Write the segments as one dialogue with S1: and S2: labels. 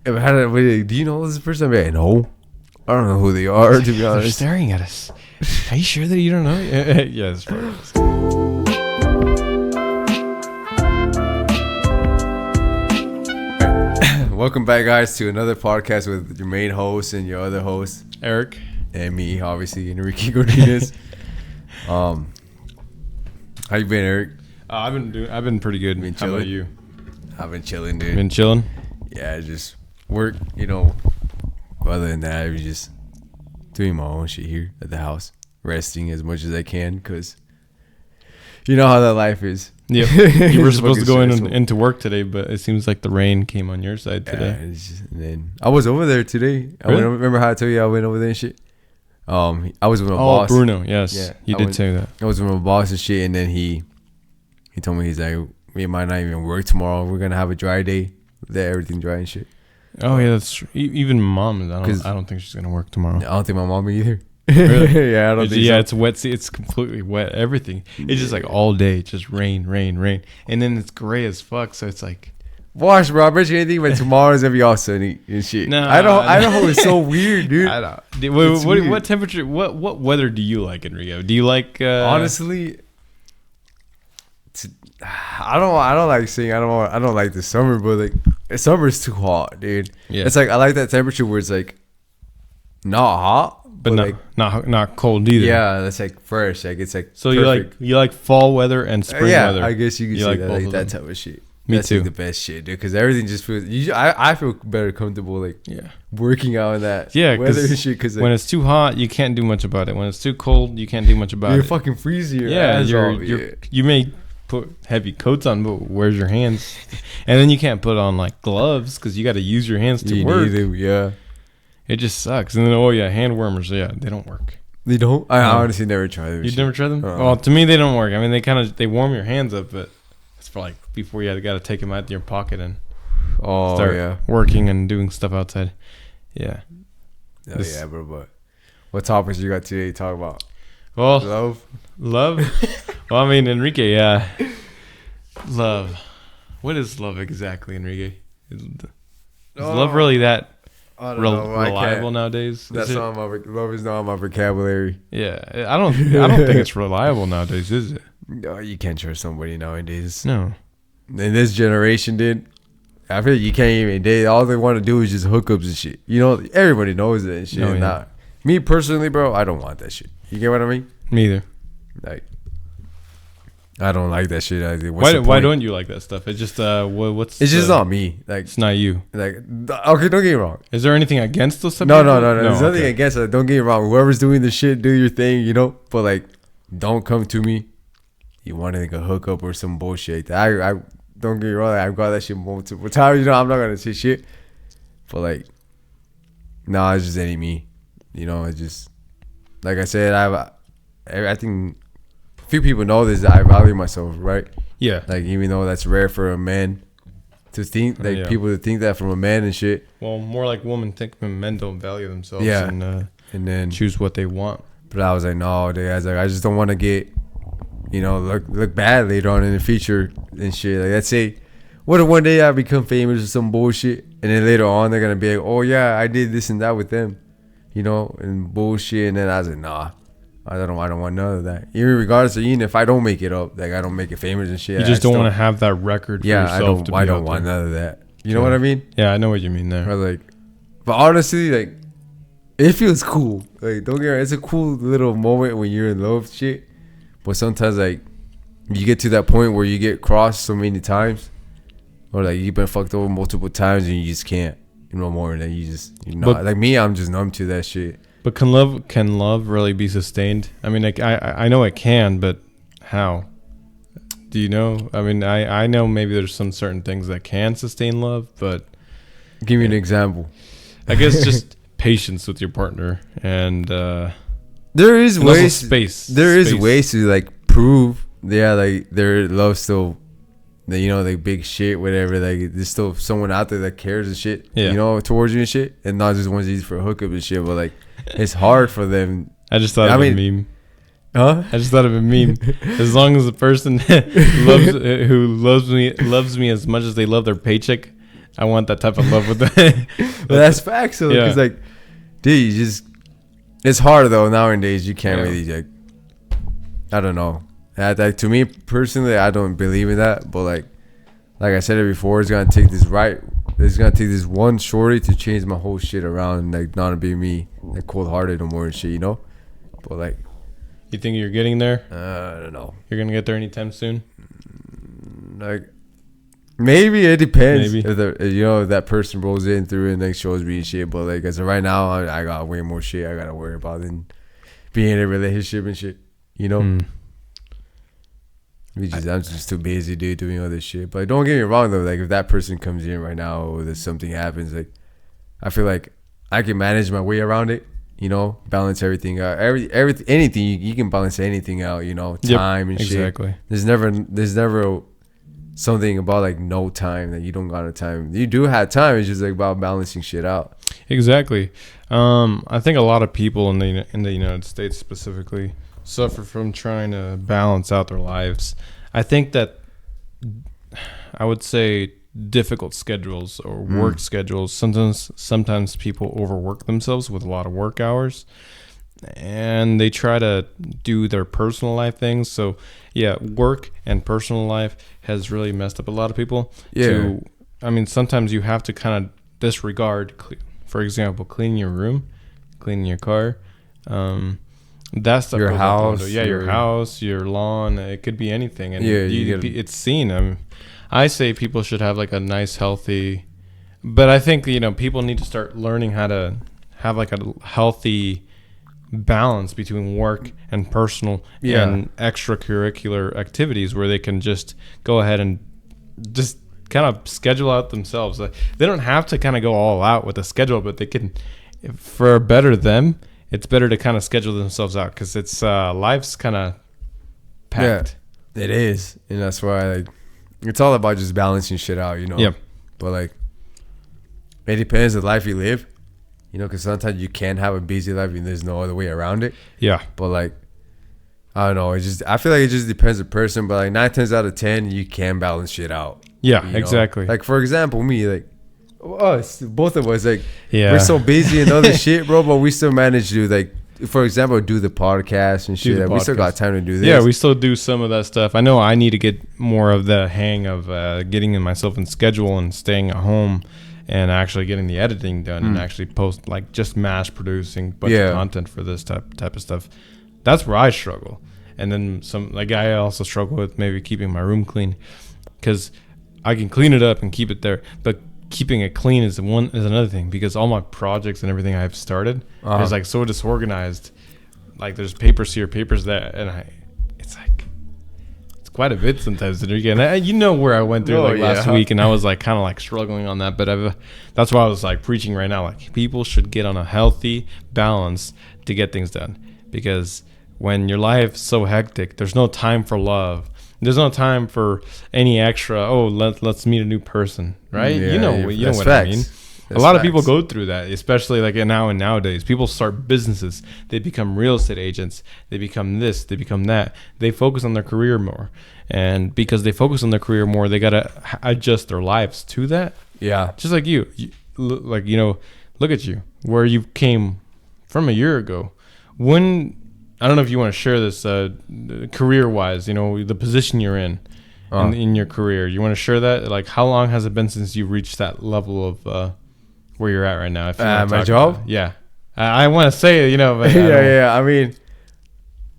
S1: Do you know this person? I'm like, no. I don't know who they are, to be honest.
S2: They're staring at us. Are you sure that you don't know? Yeah, it's probably.
S1: Welcome back, guys, to another podcast with your main host and your other host,
S2: Eric,
S1: and me, obviously, Enrique Godinez. How you been, Eric?
S2: I've been pretty good. How about you?
S1: I've been chilling, dude.
S2: Been chilling?
S1: Yeah, just work, you know. Other than that, I'm just doing my own shit here at the house, resting as much as I can, because you know how that life is.
S2: Yep. You were supposed to go into work today, but it seems like the rain came on your side today.
S1: And then I was over there today.
S2: Really?
S1: Remember how I told you I went over there and shit? I was with my boss.
S2: Oh, Bruno, yes.
S1: Yeah,
S2: you did say that.
S1: I was with my boss and shit, and then he told me, he's like, we might not even work tomorrow. We're going to have a dry day. Let everything dry and shit.
S2: Oh, yeah, that's true. Even mom, I don't think she's going to work tomorrow.
S1: I don't think my mom either.
S2: Really?
S1: Yeah, I don't think so.
S2: Yeah, it's wet. See, it's completely wet. Everything. It's just like all day, just rain. And then it's gray as fuck, so it's like...
S1: Wash, bro. I bet you anything, but tomorrow's going to be all sunny and shit.
S2: No,
S1: I know. It's so weird, dude.
S2: I don't. What temperature, what weather do you like, Enrico? Do you like...
S1: Honestly... I don't like saying I don't like the summer, but like summer is too hot, dude.
S2: Yeah.
S1: It's like I like that temperature where it's like not hot,
S2: but not cold either.
S1: Yeah, that's like fresh. Like it's like
S2: so
S1: perfect.
S2: you like fall weather and spring weather.
S1: Yeah, I guess you could say
S2: like
S1: that, like that type of shit.
S2: Me
S1: that's
S2: too.
S1: Like the best shit, dude. Because everything just feels. I feel better comfortable like working out in that weather and shit. Because like,
S2: when it's too hot, you can't do much about it. When it's too cold, you can't do much about it.
S1: You're fucking freezing.
S2: You may put heavy coats on, but where's your hands? And then you can't put on like gloves because you got to use your hands to work.
S1: Yeah,
S2: it just sucks. And then hand warmers, they don't work.
S1: They don't. I honestly never tried them.
S2: You never tried them? Well, to me they don't work. I mean, they warm your hands up, but it's for like before you got to take them out of your pocket and start working and doing stuff outside. Yeah.
S1: Yeah, bro. But what topics you got today to talk about?
S2: Well, love. Well, I mean, Enrique, yeah. Love. What is love exactly, Enrique? Is love really that reliable nowadays?
S1: Love is not on my vocabulary.
S2: Yeah, I don't think it's reliable nowadays, is it?
S1: No, you can't trust somebody nowadays.
S2: No.
S1: In this generation, dude, I feel like you can't even. All they want to do is just hookups and shit. You know, everybody knows that and shit.
S2: No, yeah.
S1: Me personally, bro, I don't want that shit. You get what I mean?
S2: Me either.
S1: Like, I don't like that shit.
S2: Why don't you like that stuff? It's just what's
S1: it's just not me. Like, it's
S2: not you.
S1: Like, okay, don't get me wrong.
S2: Is there anything against those stuff?
S1: No. There's nothing against it. Don't get me wrong. Whoever's doing the shit, do your thing, you know. But like, don't come to me. You want like a hookup or some bullshit. I don't get me wrong. I've got that shit multiple times. You know, I'm not gonna say shit. But like, it's just ain't me. You know, it's just like I said. I think a few people know this. That I value myself, right?
S2: Yeah.
S1: Like, even though that's rare for a man to think, like people to think that from a man and shit.
S2: Well, more like women think men don't value themselves.
S1: Yeah.
S2: And
S1: then
S2: choose what they want.
S1: But I was like, no, I just don't want to get, look bad later on in the future and shit. Like, let's say, what if one day I become famous or some bullshit, and then later on they're gonna be like, oh yeah, I did this and that with them, and bullshit. And then I was like, nah. I don't want none of that. Even regardless of if I don't make it up, like I don't make it famous and shit.
S2: You just don't want to have that record for yourself.
S1: I don't want none of that. You know what I mean?
S2: Yeah, I know what you mean there.
S1: But honestly, like, it feels cool. Like, don't get me wrong, it's a cool little moment when you're in love, shit. But sometimes, like, you get to that point where you get crossed so many times, or like you've been fucked over multiple times and you just can't, no more. Like like me, I'm just numb to that shit.
S2: But can love really be sustained? I mean, like I know it can, but how? Do you know? I mean, I know maybe there's some certain things that can sustain love, but
S1: give me an example.
S2: I guess just patience with your partner, and
S1: there is ways.
S2: Space.
S1: There is ways to like prove, like their love still. Like big shit, whatever. Like there's still someone out there that cares and shit. Yeah. Towards you and shit, and not just ones used for a hookup and shit. But like, it's hard for them.
S2: I just thought of a meme. Huh? I just thought of a meme. As long as the person who loves me as much as they love their paycheck, I want that type of love with the.
S1: But that's facts, though. Because like, dude, you just, it's hard though nowadays. You can't really like, I don't know. Like to me personally, I don't believe in that. But like I said it before, it's gonna take this one shorty to change my whole shit around, and like not to be me like cold hearted no more and shit, you know. But like,
S2: you think you're getting there?
S1: I don't know.
S2: You're gonna get there anytime soon?
S1: Like, maybe it depends. Maybe if that person rolls in through and like shows me shit. But like as of right now, I got way more shit I gotta worry about than being in a relationship and shit. You know. I'm just too busy, dude, doing all this shit. But don't get me wrong though. Like if that person comes in right now, or there's something happens, like I feel like I can manage my way around it. You know, balance everything out. Anything you can balance anything out. You know, time and shit. Exactly. There's never something about like no time that you don't got no time. You do have time. It's just like about balancing shit out.
S2: Exactly. I think a lot of people in the United States specifically suffer from trying to balance out their lives. I think that I would say difficult schedules or work schedules. Sometimes people overwork themselves with a lot of work hours, and they try to do their personal life things. So yeah, work and personal life has really messed up a lot of people. Yeah. Sometimes you have to kind of disregard, for example, cleaning your room, cleaning your car, that stuff.
S1: Your house.
S2: Your house, your lawn. It could be anything. And it's seen. I say people should have like a nice, healthy, but I think, people need to start learning how to have like a healthy balance between work and personal and extracurricular activities where they can just go ahead and just kind of schedule out themselves. They don't have to kind of go all out with the schedule, but they can, for better them, it's better to kind of schedule themselves out because it's life's kind of packed.
S1: Yeah, it is. And that's why like it's all about just balancing shit out, you know.
S2: Yep.
S1: But like it depends the life you live. Because sometimes you can have a busy life and there's no other way around it. Yeah. But like, I don't know. I feel like it just depends on the person. But like 9 times out of 10, you can balance shit out.
S2: Yeah, exactly.
S1: Like for example, me, like us, both of us, like we're so busy and other shit, bro. But we still manage to like, for example, do the podcast and shit. Like, we still got time to do this.
S2: Yeah, we still do some of that stuff. I know I need to get more of the hang of getting myself in schedule and staying at home. And actually getting the editing done and actually post, like just mass producing a bunch of content for this type of stuff. That's where I struggle. And then I also struggle with maybe keeping my room clean because I can clean it up and keep it there. But keeping it clean is another thing because all my projects and everything I've started is like so disorganized. Like there's papers here, papers there. And it's quite a bit sometimes, Enrique. And you know where I went through last week, and I was like kind of like struggling on that. But that's why I was like preaching right now. Like people should get on a healthy balance to get things done, because when your life's so hectic, there's no time for love. There's no time for any extra. Oh, let's meet a new person, right?
S1: Yeah,
S2: you know what I mean. A lot of people go through that, especially like nowadays. People start businesses. They become real estate agents. They become this. They become that. They focus on their career more. And because they focus on their career more, they got to adjust their lives to that. Yeah. Just like you. Look at you, where you came from a year ago. I don't know if you want to share this career-wise, the position you're in your career. You want to share that? Like, how long has it been since you reached that level of where you're at right now? If you
S1: my job?
S2: Yeah. I want to say, but
S1: yeah. I mean,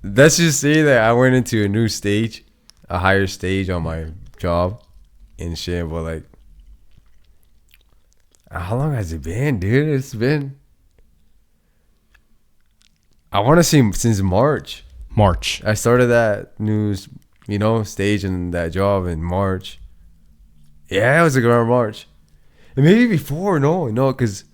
S1: let's just say that I went into a new stage, a higher stage on my job and shit. But like, how long has it been, dude? It's been, I want to say since March. I started that new, stage and that job in March. Yeah, it was around March. And maybe before, no, because.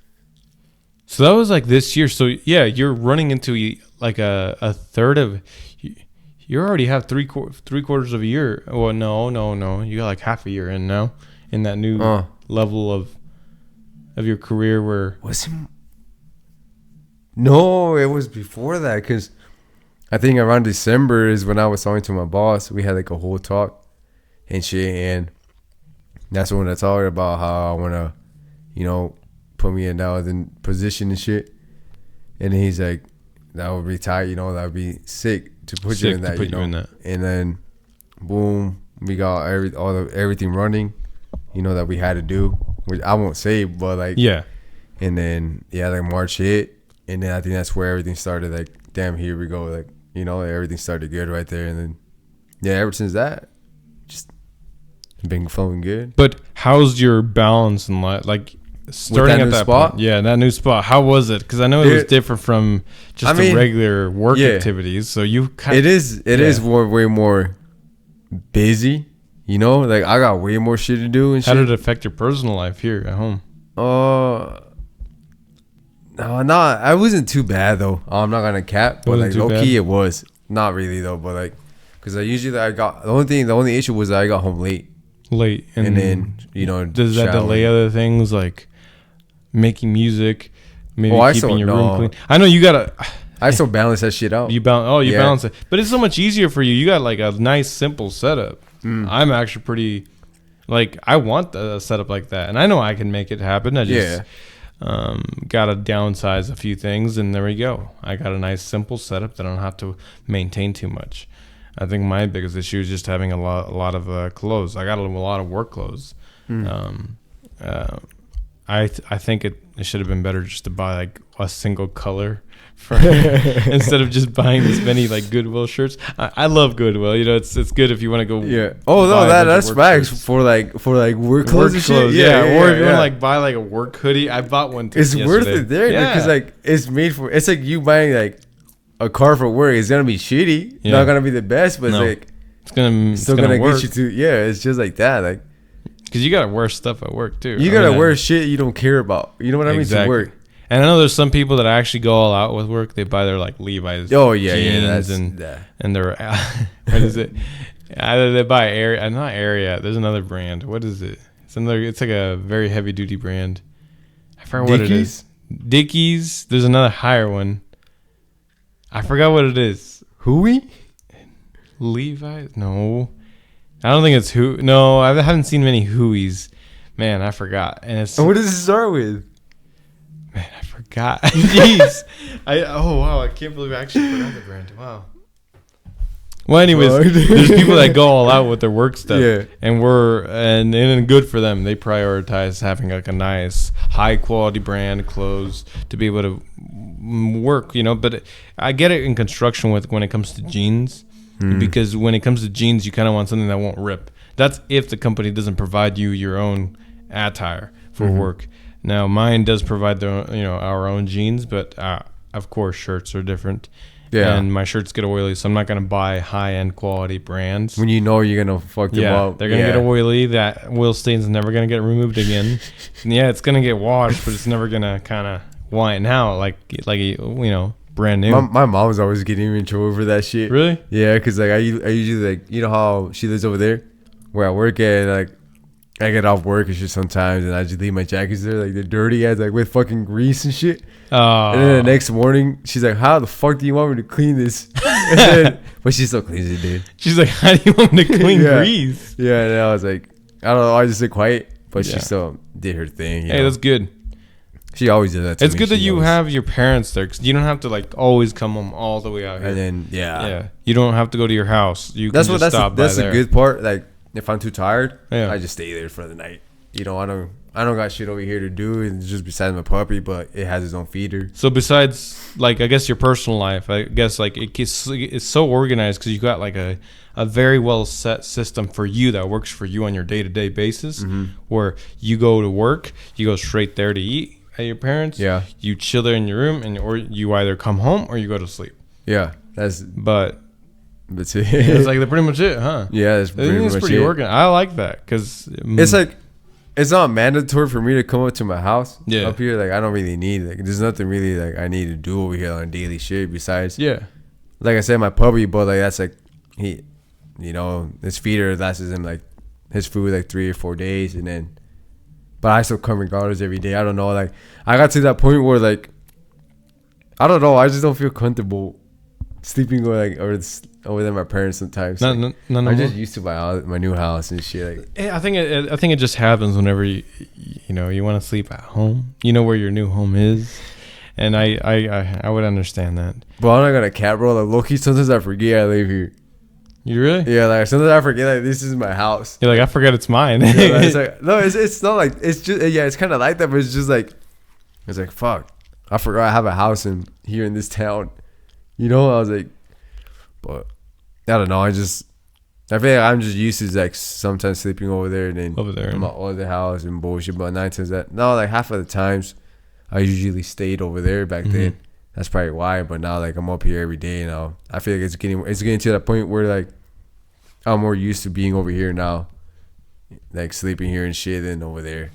S2: So that was like this year. So yeah, you're running into like a third of. You already have three quarters of a year. Well, no. You got like half a year in now, in that new level of your career where.
S1: Was it? No, it was before that, because I think around December is when I was talking to my boss. We had like a whole talk and shit, and That's when I told her about how I want to, put me in that position and shit. And then he's like, that would be tight, that would be sick to put you in that, And then, boom, we got everything running, that we had to do. Which I won't say, but like,
S2: yeah.
S1: And then, like March hit. And then I think that's where everything started. Like, damn, here we go. Like, everything started good right there. And then, ever since that, just been flowing good.
S2: But how's your balance in life? Like, starting at that spot? Point. Yeah, that new spot. How was it? Because I know it was different from just the regular work activities. So you kind of...
S1: It is way more busy. Like, I got way more shit to do and shit.
S2: How did it affect your personal life here at home?
S1: No, I wasn't too bad though. I'm not gonna cap, but like low key it was not really though. But like, cause I got the only issue was that I got home late, and then
S2: does that delay other things like making music, maybe keeping your room clean? I know you gotta.
S1: I still balance that shit out.
S2: You balance it, but it's so much easier for you. You got like a nice simple setup. I'm actually pretty, like I want a setup like that, and I know I can make it happen. I just. Gotta downsize a few things, and there we go. I got a nice simple setup that I don't have to maintain too much. I think my biggest issue is just having a lot of clothes. I got a lot of work clothes. I think it should have been better just to buy like a single color instead of just buying this many like Goodwill shirts. I love Goodwill. It's good if you want to go.
S1: Yeah. Oh no, that's facts for like work clothes and shit.
S2: Yeah. Or if you want to like buy like a work hoodie, I bought one.
S1: It's worth it there because like it's made for. It's like you buying like a car for work. It's gonna be shitty. Not gonna be the best, but it's gonna get you to. Yeah, it's just like that. Like.
S2: Because you gotta wear stuff at work too.
S1: You gotta wear shit you don't care about. You know what I mean? To work.
S2: And I know there's some people that actually go all out with work. They buy their like Levi's jeans and their what is it? Either they buy not Area. There's another brand. What is it? It's like a very heavy duty brand. I forgot what it is. Dickies. There's another higher one. I forgot what it is.
S1: Hui?
S2: Levi's? No. I don't think it's No, I haven't seen many Hui's. Man, I forgot. And
S1: what does it start with?
S2: Man, I forgot. Jeez. Wow, I can't believe I actually forgot the brand. Wow. Well, anyways, there's people that go all out with their work stuff. Yeah. And good for them. They prioritize having like a nice, high quality brand clothes to be able to work, But I get it in construction when it comes to jeans. Because when it comes to jeans, you kind of want something that won't rip. That's if the company doesn't provide you your own attire for work. Now, mine does provide our own jeans, but of course, shirts are different. Yeah. And my shirts get oily, so I'm not going to buy high-end quality brands.
S1: When you know you're going to fuck them up.
S2: They're going to get oily. That oil stain's never going to get removed again. And it's going to get washed, but it's never going to kind of whiten out like brand new.
S1: My mom was always getting me in trouble for that shit.
S2: Really?
S1: Yeah, because like I usually like how she lives over there where I work at, like I get off work and shit sometimes, and I just leave my jackets there, like they're dirty as like with fucking grease and shit. Oh. And then the next morning she's like, "How the fuck do you want me to clean this?" But she still cleans it, dude.
S2: She's like, "How do you want me to clean grease?"
S1: Yeah, and I was like, I don't know, I just stay quiet, but she still did her thing.
S2: Hey, that's good.
S1: She always did that to me.
S2: It's good that you have your parents there, because you don't have to like always come home all the way out here.
S1: And then you
S2: don't have to go to your house.
S1: That's the good part. Like if I'm too tired, I just stay there for the night. I don't got shit over here to do. It's just besides my puppy, but it has its own feeder.
S2: So besides like I guess your personal life, I guess like it's so organized because you got like a very well set system for you that works for you on your day-to-day basis, where you go to work, you go straight there to eat at your parents. Yeah. You chill there in your room, or you either come home or you go to sleep.
S1: Yeah.
S2: That's it.
S1: It's
S2: like pretty much it, huh?
S1: Yeah, that's
S2: pretty organized. I like that because
S1: it's like it's not mandatory for me to come up to my house. Yeah. Up here, like I don't really need there's nothing really like I need to do over here on daily shit besides. Yeah. Like I said, my puppy, but like that's like he, his feeder lasts him like his food like 3 or 4 days, and then. But I still come regardless every day. I don't know. Like, I got to that point where, like, I don't know. I just don't feel comfortable sleeping over there at my parents sometimes.
S2: No,
S1: I'm just used to my new house and shit. Like,
S2: I think it just happens whenever you want to sleep at home. You know where your new home is, and I would understand that.
S1: But I'm not gonna cap, bro. Like low-key, sometimes I forget I live here.
S2: You really?
S1: Yeah, like sometimes I forget like this is my house.
S2: You're like, I forget it's mine.
S1: Yeah, like, it's like, no, it's not like it's just it's kind of like that, but it's just like it's like fuck. I forgot I have a house here in this town. You know, I was like, but I don't know. I feel like I'm just used to like sometimes sleeping over there and then in my other house and bullshit. But 9 times like half of the times I usually stayed over there back then. That's probably why. But now like I'm up here every day now. I feel like it's getting to that point where like I'm more used to being over here now, like sleeping here and shit than over there.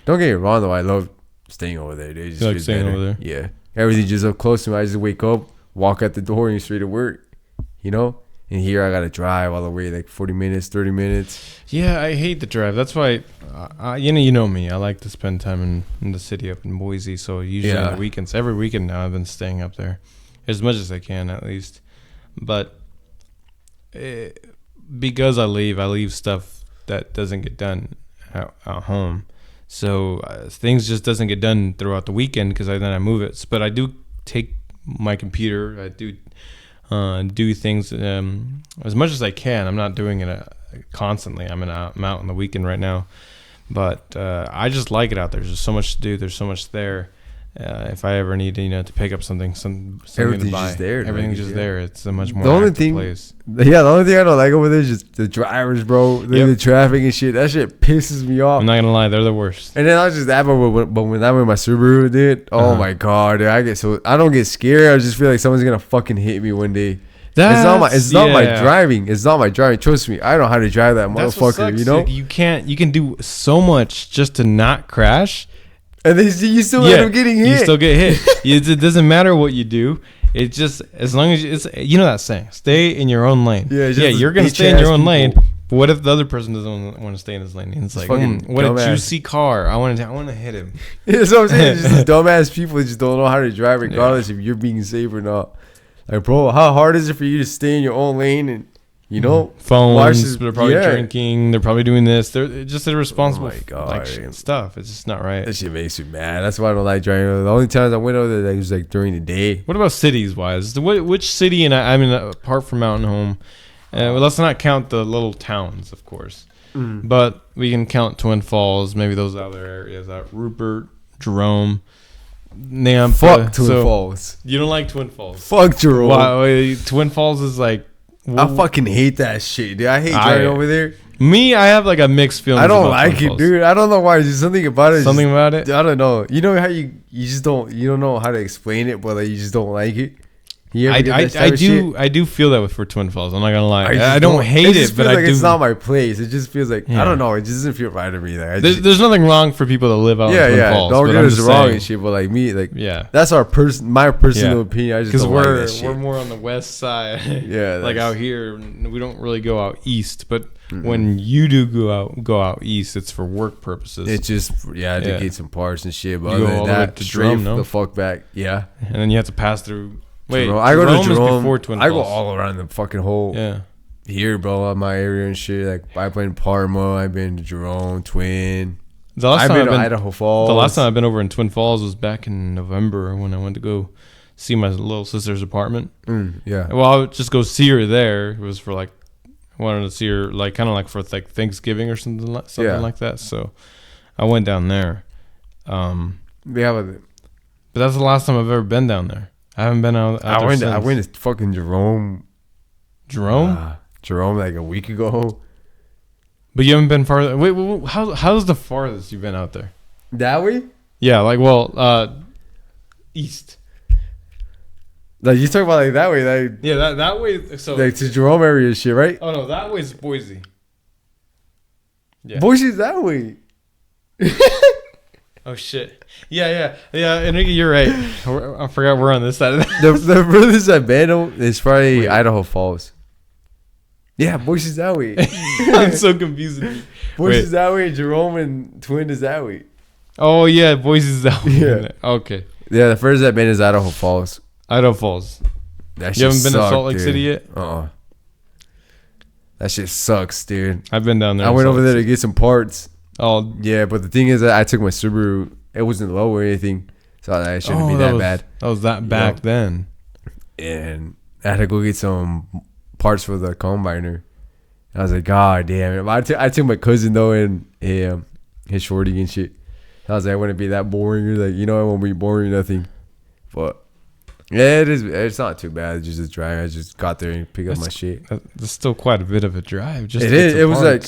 S1: Don't get me wrong though. I love staying over there. Dude. It just
S2: you like
S1: feels
S2: staying
S1: better.
S2: over there?
S1: Yeah, everything's just up close to me. I just wake up, walk out the door, and straight to work. You know. And here I gotta drive all the way like 40 minutes, 30 minutes.
S2: Yeah, I hate the drive. That's why, you know me. I like to spend time in the city up in Boise. So usually on the weekends, every weekend now I've been staying up there, as much as I can at least. But because I leave stuff that doesn't get done at home. So things just doesn't get done throughout the weekend because then I move it. But I do take my computer. I do do things as much as I can. I'm not doing it constantly. I'm out on the weekend right now, but I just like it out there. There's just so much to do. There's so much there. If I ever need to pick up something
S1: Everything's
S2: to buy,
S1: just there.
S2: everything's just there. It's a much more
S1: the only
S2: active
S1: thing,
S2: place.
S1: Yeah, the only thing I don't like over there is just the drivers, bro. The traffic and shit. That shit pisses me off.
S2: I'm not gonna lie, they're the worst.
S1: And then I was just that, but when I'm with my Subaru, dude, oh my god, dude, I don't get scared. I just feel like someone's gonna fucking hit me one day. It's not my driving. It's not my driving. Trust me, I know how to drive that motherfucker. You know,
S2: like you can do so much just to not crash.
S1: And then you still end up getting hit.
S2: You still get hit. It doesn't matter what you do. It's just as long as that saying, stay in your own lane. Yeah, you're gonna stay in your own lane. But what if the other person doesn't want to stay in his lane? And it's like, what a juicy car. I want to hit him.
S1: That's what I'm saying. Just these dumbass people just don't know how to drive, regardless if you're being safe or not. Like, bro, how hard is it for you to stay in your own lane and
S2: phones? They're probably drinking. They're probably doing this. They're just irresponsible.
S1: Oh my god,
S2: stuff. It's just not right.
S1: That shit makes me mad. That's why I don't like driving. The only times I went over there was like during the day.
S2: What about cities wise? Which city? And I mean, apart from Mountain Home, well, let's not count the little towns, of course. But we can count Twin Falls, maybe those other areas. Rupert, Jerome. Nampa.
S1: Fuck Twin Falls.
S2: You don't like Twin Falls?
S1: Fuck Jerome.
S2: Wow, Twin Falls is like.
S1: I fucking hate that shit, dude. I hate driving over there.
S2: I have like a mixed feeling.
S1: I don't like it, dude. I don't know why. There's something about it.
S2: Something about it?
S1: I don't know. You know how you just don't know how to explain it, but like you just don't like it.
S2: I do feel that for Twin Falls. I'm not gonna lie. I don't hate it, but I do.
S1: It's not my place. It just feels like I don't know. It just doesn't feel right to me. Like,
S2: there's nothing wrong for people that live out in Twin Falls.
S1: Don't get us wrong and shit. But like me, like that's my personal opinion. I just don't like that shit.
S2: We're more on the west side.
S1: Yeah,
S2: like out here, we don't really go out east. But when you do go out east, it's for work purposes.
S1: It's just to get some parts and shit. But
S2: you
S1: other
S2: go all
S1: than
S2: the way
S1: that,
S2: to
S1: straight
S2: Jerome,
S1: the fuck back. Yeah,
S2: and then you have to pass through. Wait,
S1: I go to Jerome.
S2: Before Twin Falls.
S1: I go all around the fucking whole here, bro, on my area and shit. Like I've been to Parma, I've been to Jerome, Twin. I've been to Idaho Falls.
S2: The last time I've been over in Twin Falls was back in November when I went to go see my little sister's apartment. Well, I would just go see her there. It was for like I wanted to see her like kind of like for like Thanksgiving or something like that. So I went down there.
S1: But
S2: that's the last time I've ever been down there. I haven't been out there since.
S1: I went to fucking Jerome.
S2: Jerome
S1: like a week ago.
S2: But you haven't been farther. Wait, how's the farthest you've been out there?
S1: That way?
S2: Yeah, like east.
S1: Like you talking about like that way, like
S2: that way. So
S1: like to Jerome area shit, right?
S2: Oh no, that way's Boise.
S1: Yeah, Boise's that way.
S2: Oh shit! Yeah. Enrique, you're right. I forgot we're on this side of that.
S1: The furthest I've been is probably Idaho Falls. Yeah, Boise's that way.
S2: I'm so confused.
S1: Boise's that way. Jerome and Twin is that way.
S2: Oh yeah, Boise's that way.
S1: Yeah.
S2: Okay.
S1: Yeah, the furthest I've been is Idaho Falls.
S2: Idaho Falls.
S1: That
S2: You haven't been to Salt Lake
S1: dude.
S2: City yet?
S1: That shit sucks, dude.
S2: I've been down there.
S1: I went over there to get some parts.
S2: Oh,
S1: yeah, but the thing is that I took my Subaru. It wasn't low or anything, so it shouldn't be that bad.
S2: That was that back then.
S1: And I had to go get some parts for the combiner. I was like, God damn it! I took my cousin though and his shorty and shit. I was like, I wouldn't be that boring. You're like, I won't be boring or nothing. But yeah, it is. It's not too bad. It's just a drive. I just got there and picked up my shit.
S2: That's still quite a bit of a drive. Just
S1: it is. It was like,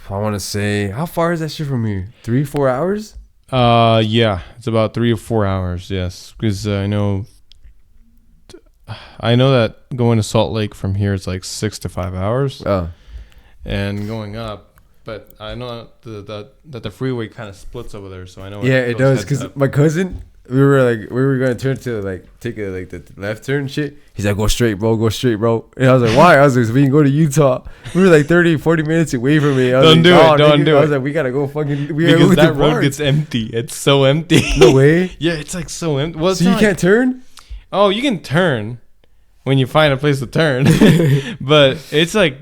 S1: I want to say, how far is that shit from here? 3-4 hours?
S2: Yeah, it's about 3 or 4 hours. Yes, because I know that going to Salt Lake from here is like 6 to 5 hours.
S1: Oh,
S2: and going up, but I know that the freeway kind of splits over there. So I know.
S1: Yeah, it does. Because my cousin. We were gonna turn to take the left turn and shit. He's like, go straight, bro. And I was like, why? I was like, so we can go to Utah. We were like 30-40 minutes away from it.
S2: Don't do it.
S1: I was like, we gotta go fucking.
S2: Because that road gets empty. It's so empty.
S1: No way.
S2: Yeah, it's like so empty. Well,
S1: so you can't turn?
S2: Oh, you can turn when you find a place to turn. But it's like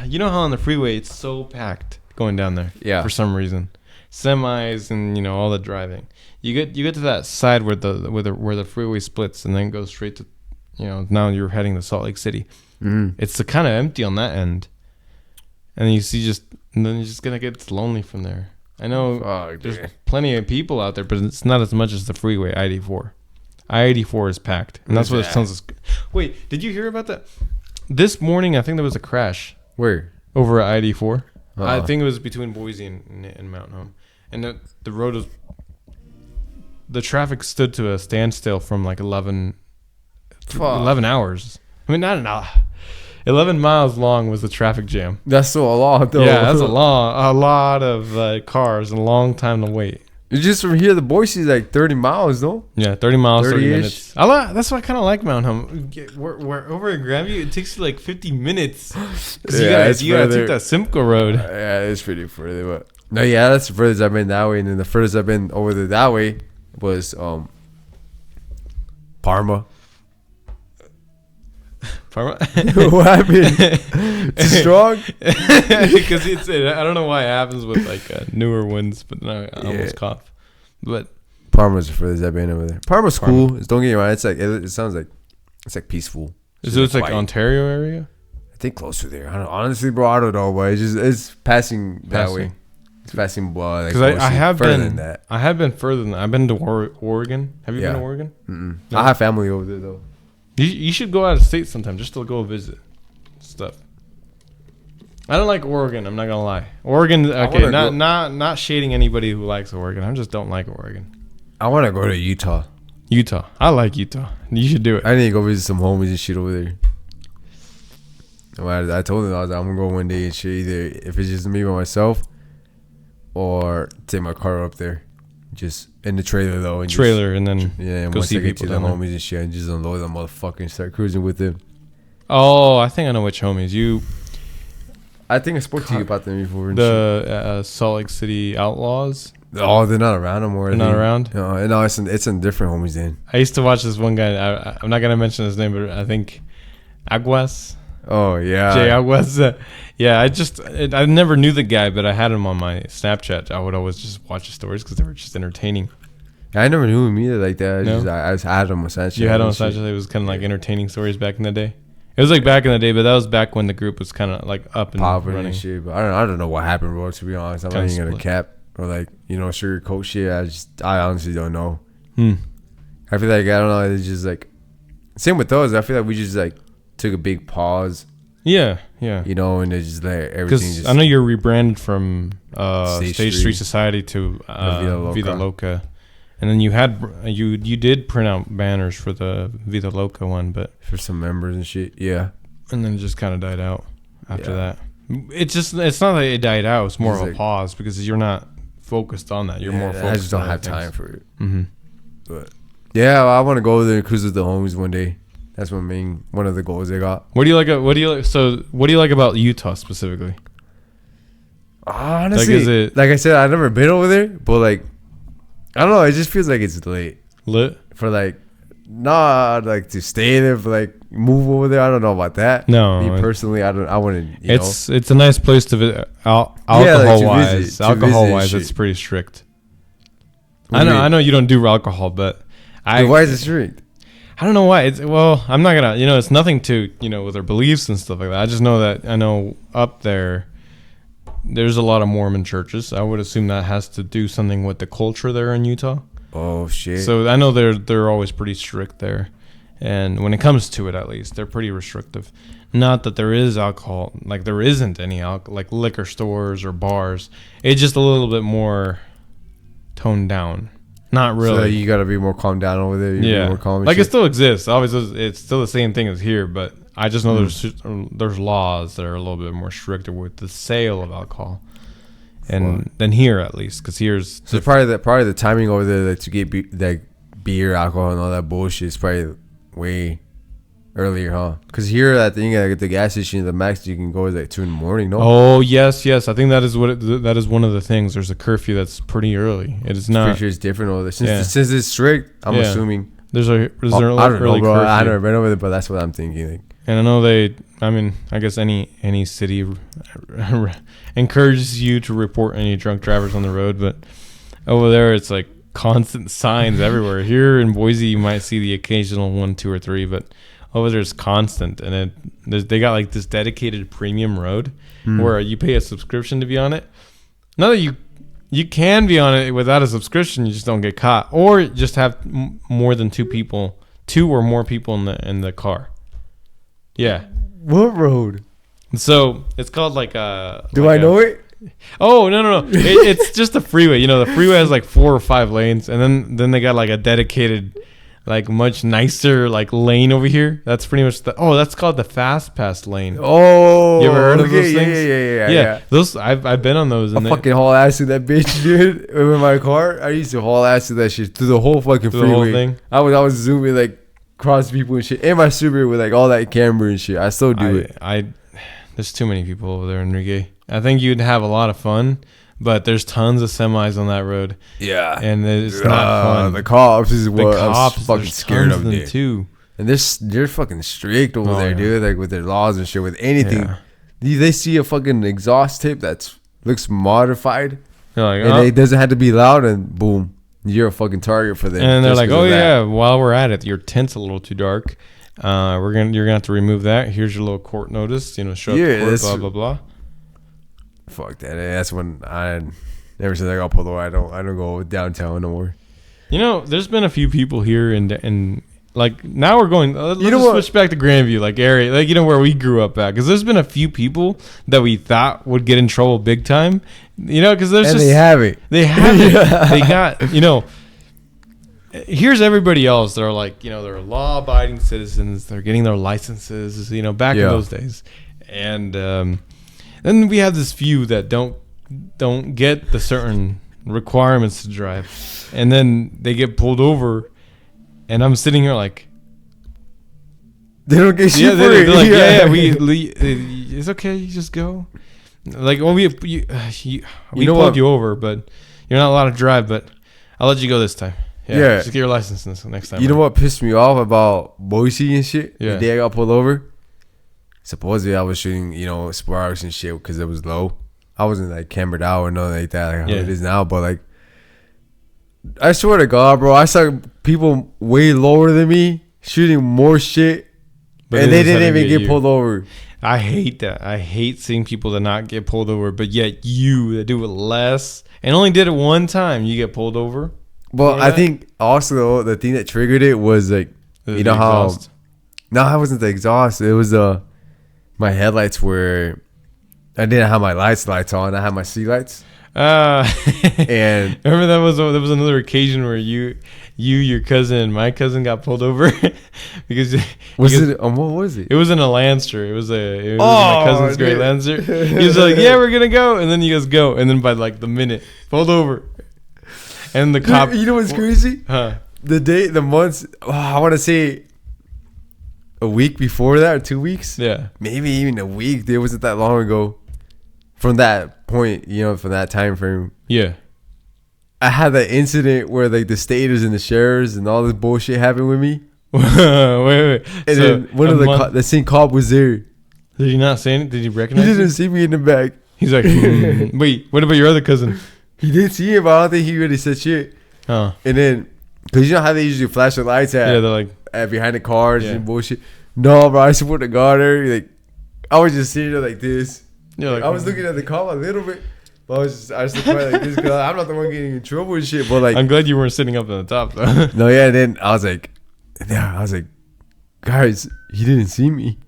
S2: you know how on the freeway it's so packed going down there.
S1: Yeah.
S2: For some reason, semis and all the driving. You get to that side where the freeway splits and then goes straight to, now you're heading to Salt Lake City.
S1: Mm.
S2: It's kind of empty on that end, and then you're just gonna get lonely from there. I know there's plenty of people out there, but it's not as much as the freeway I-84. I-84 is packed, and that's what it sounds like. Wait, did you hear about that? This morning, I think there was a crash.
S1: Where?
S2: Over at I-84. I think it was between Boise and Mountain Home, and the road was. The traffic stood to a standstill from like 11 hours. I mean, not an hour. 11 miles long was the traffic jam.
S1: That's so a lot, though.
S2: Yeah, that's a lot of cars and a long time to wait.
S1: It's just from here to Boise is like 30 miles, though.
S2: Yeah, 30 miles, 30
S1: 30-ish.
S2: minutes. That's why I kind of like Mount Home. We're over at Grandview, it takes you like 50 minutes. Because you gotta take that Simcoe Road.
S1: Yeah, it's pretty further. But no, yeah, that's the furthest I've been that way. And then the furthest I've been over there that way was Parma.
S2: Parma?
S1: What happened? Too strong?
S2: Because I don't know why it happens with like newer ones, but no, I almost cough. But
S1: Parma's the furthest I've been over there. Parma's cool. Don't get me wrong. It's like it sounds like it's like peaceful.
S2: So it's like Ontario area?
S1: I think closer there. I don't honestly, bro. I don't know, but it's passing that way. It's passing
S2: because I have been further than that. I have been further than that. I've been to Oregon. Have you been to Oregon?
S1: No? I have family over there though.
S2: You should go out of state sometime just to go visit stuff. I don't like Oregon. I'm not gonna lie. Oregon. Okay, not shading anybody who likes Oregon. I just don't like Oregon.
S1: I want to go to Utah.
S2: Utah. I like Utah. You should do it.
S1: I need to go visit some homies and shit over there. I told them I'm gonna go one day and shit. Either if it's just me by myself, or take my car up there, just in the trailer though. And
S2: and go
S1: once
S2: see
S1: I get
S2: people.
S1: To the homies and shit, and just unload the motherfucker and start cruising with them.
S2: Oh, I think I know which homies.
S1: I think I spoke to you about them before.
S2: The Salt Lake City Outlaws.
S1: Oh, they're not around anymore.
S2: They're not around?
S1: No, it's in different homies then.
S2: I used to watch this one guy. I'm not going to mention his name, but I think Aguas.
S1: Oh, yeah.
S2: Jay Aguas. Yeah, I never knew the guy, but I had him on my Snapchat. I would always just watch his stories because they were just entertaining.
S1: I never knew him either like that.
S2: No?
S1: I had him on Snapchat.
S2: You had him on Snapchat? It was kind of like entertaining stories back in the day. It was like back in the day, but that was back when the group was kind of like up and
S1: popping
S2: running.
S1: And shit. But I don't know what happened, bro. To be honest, I'm not even gonna cap or like sugarcoat shit. I honestly don't know. I feel like I don't know. It's just like same with those. I feel like we just like took a big pause.
S2: Yeah.
S1: And it's just like everything. Just
S2: I know you're rebranded from Stage Street Society to
S1: Vida
S2: Loca. And then you did print out banners for the Vida Loca one, but
S1: for some members and shit, yeah.
S2: And then it just kind of died out after that. It's not that it died out. It's more of a pause because you're not focused on that. You're more focused.
S1: I just don't have time for it. But yeah, I want to go there and cruise with the homies one day. That's one of the goals I got.
S2: What do you like about Utah specifically?
S1: Honestly, like I said, I've never been over there, but like I don't know. It just feels like it's lit
S2: for
S1: like Nah, like to stay there, but like move over there. I don't know about that.
S2: No,
S1: me personally, I wouldn't.
S2: It's a nice place to visit. Alcohol wise, it's pretty strict. I know you don't do alcohol, but
S1: why is it strict?
S2: I don't know why. I'm not gonna. It's nothing to with their beliefs and stuff like that. I just know that up there's a lot of Mormon churches. I would assume that has to do something with the culture there in Utah.
S1: Oh shit!
S2: So I know they're always pretty strict there, and when it comes to it, at least they're pretty restrictive. Not that there is alcohol, like there isn't any alcohol, like liquor stores or bars. It's just a little bit more toned down. Not really.
S1: So you gotta be more calm down over there.
S2: Yeah,
S1: more calm
S2: like shit. It still exists. Obviously, it's still the same thing as here, but I just know there's laws that are a little bit more stricter with the sale of alcohol. And than here, at least, because here's
S1: so probably the timing over there like, to get beer, alcohol, and all that bullshit is probably way earlier, huh? Because here at the gas station, the max you can go is like 2 a.m. No.
S2: Oh yes. I think that is that is one of the things. There's a curfew that's pretty early. It is not.
S1: Pretty sure it's different over there since it's strict. I'm assuming
S2: there's I don't
S1: know, bro. I never been over there, but that's what I'm thinking. Like.
S2: And I know I guess any city encourages you to report any drunk drivers on the road, but over there it's like constant signs everywhere. Here in Boise, you might see the occasional 1, 2, or 3, but over there it's constant. And they got like this dedicated premium road where you pay a subscription to be on it. Not that you can be on it without a subscription, you just don't get caught, or just have more than 2 or more people in the car. Yeah.
S1: What road?
S2: So it's called like
S1: Do I know it?
S2: Oh no! It's just a freeway. The freeway has like 4 or 5 lanes, and then they got like a dedicated, like much nicer like lane over here. That's pretty much that's called the fast pass lane.
S1: Oh,
S2: you ever heard of those things?
S1: Yeah.
S2: Those I've been on those.
S1: I fucking haul ass to that bitch, dude. With my car, I used to haul ass to that shit through the whole fucking freeway. The whole thing. I was zooming like. Cross people and shit, and my Subaru with like all that camera and shit. I still do it.
S2: There's too many people over there, Enrique. I think you'd have a lot of fun, but there's tons of semis on that road.
S1: Yeah,
S2: and it's not fun.
S1: The cops is what I'm fucking scared of
S2: them too.
S1: And they're fucking strict over there, dude. Like with their laws and shit. With anything, they see a fucking exhaust tip that looks modified, and it doesn't have to be loud, and boom. You're a fucking target for them.
S2: And they're like, oh yeah, while we're at it, your tint's a little too dark. You're gonna have to remove that. Here's your little court notice. Show up to court, blah blah blah.
S1: Fuck that. That's when ever since I got pulled over, I don't go downtown no more.
S2: There's been a few people here and like now we're going. Let's switch back to Grandview, like area, like where we grew up at, because there's been a few people that we thought would get in trouble big time. Because there's
S1: and
S2: just
S1: they haven't.
S2: They got Here's everybody else. They're like they're law-abiding citizens. They're getting their licenses. Back in those days, and then we have this few that don't get the certain requirements to drive, and then they get pulled over. And I'm sitting here like,
S1: they don't get shit for it.
S2: They're like, it's okay, you just go. Like, well, we pulled you over, but you're not allowed to drive. But I'll let you go this time. Yeah, just get your license next time.
S1: You know what pissed me off about Boise and shit?
S2: Yeah.
S1: The day I got pulled over, supposedly I was shooting, sparks and shit because it was low. I wasn't like cambered out or nothing like that, like how it is now. But like, I swear to God, bro, I saw people way lower than me shooting more shit, and they didn't even get pulled over.
S2: I hate that. I hate seeing people that not get pulled over, but yet you that do it less and only did it one time, you get pulled over.
S1: Well, I think also the thing that triggered it was like, how? No, it wasn't the exhaust. It was my headlights were. I didn't have my lights on. I had my sea lights.
S2: And remember there was another occasion where your cousin and my cousin got pulled over because what
S1: was it?
S2: It was in a Lancer. It was my cousin's great Lancer. He was like, "Yeah, we're gonna go," and then you guys go, and then by like the minute, pulled over, and the cop.
S1: You know what's crazy?
S2: Huh?
S1: The months. I want to say a week before that or 2 weeks.
S2: Yeah,
S1: maybe even a week. It wasn't that long ago. From that point, from that time frame, I had that incident where like the staters and the sheriffs and all this bullshit happened with me.
S2: wait.
S1: And then one of the same cop was there.
S2: Did he not say anything? Did he recognize?
S1: He didn't
S2: you?
S1: see me in the back.
S2: He's like, wait, what about your other cousin?
S1: He did see him, but I don't think he really said shit.
S2: Oh.
S1: And then, because you know how they usually flash their lights at?
S2: Yeah, they're like
S1: behind the cars and bullshit. No, bro, I support the guard there. Like, I was just sitting there like this. Yeah, like, I was looking at the cop a little bit. But I just looked like this because I'm not the one getting in trouble and shit. But like,
S2: I'm glad you weren't sitting up on the top though.
S1: No, yeah. And then I was like, guys, he didn't see me.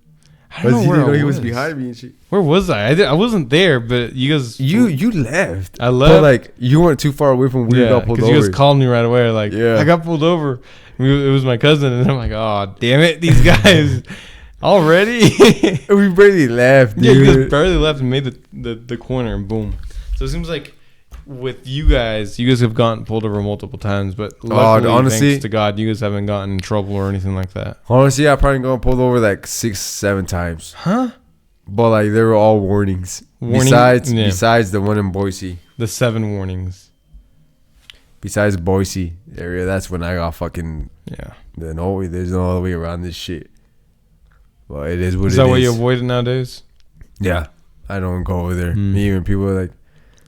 S2: I don't know
S1: he
S2: where
S1: didn't know
S2: I
S1: he was
S2: was
S1: behind me and shit.
S2: Where was I? I wasn't there, but you guys.
S1: You left.
S2: I left.
S1: But like, you weren't too far away from where you got pulled over.
S2: You guys called me right away. Like, I got pulled over. It was my cousin, and I'm like, oh damn it, these guys already.
S1: We barely left, dude.
S2: Yeah, you guys barely left and made the corner, and boom. So it seems like with you guys have gotten pulled over multiple times, but luckily,
S1: honestly,
S2: thanks to God, you guys haven't gotten in trouble or anything like that.
S1: Honestly, I probably got pulled over like 6-7 times.
S2: Huh?
S1: But like they were all warnings. Besides the one in Boise.
S2: The 7 warnings.
S1: Besides Boise area, that's when I got fucking there's no other way around this shit. Well, it is what it is.
S2: Is that what you avoided nowadays?
S1: Yeah, I don't go over there. Me and people are like,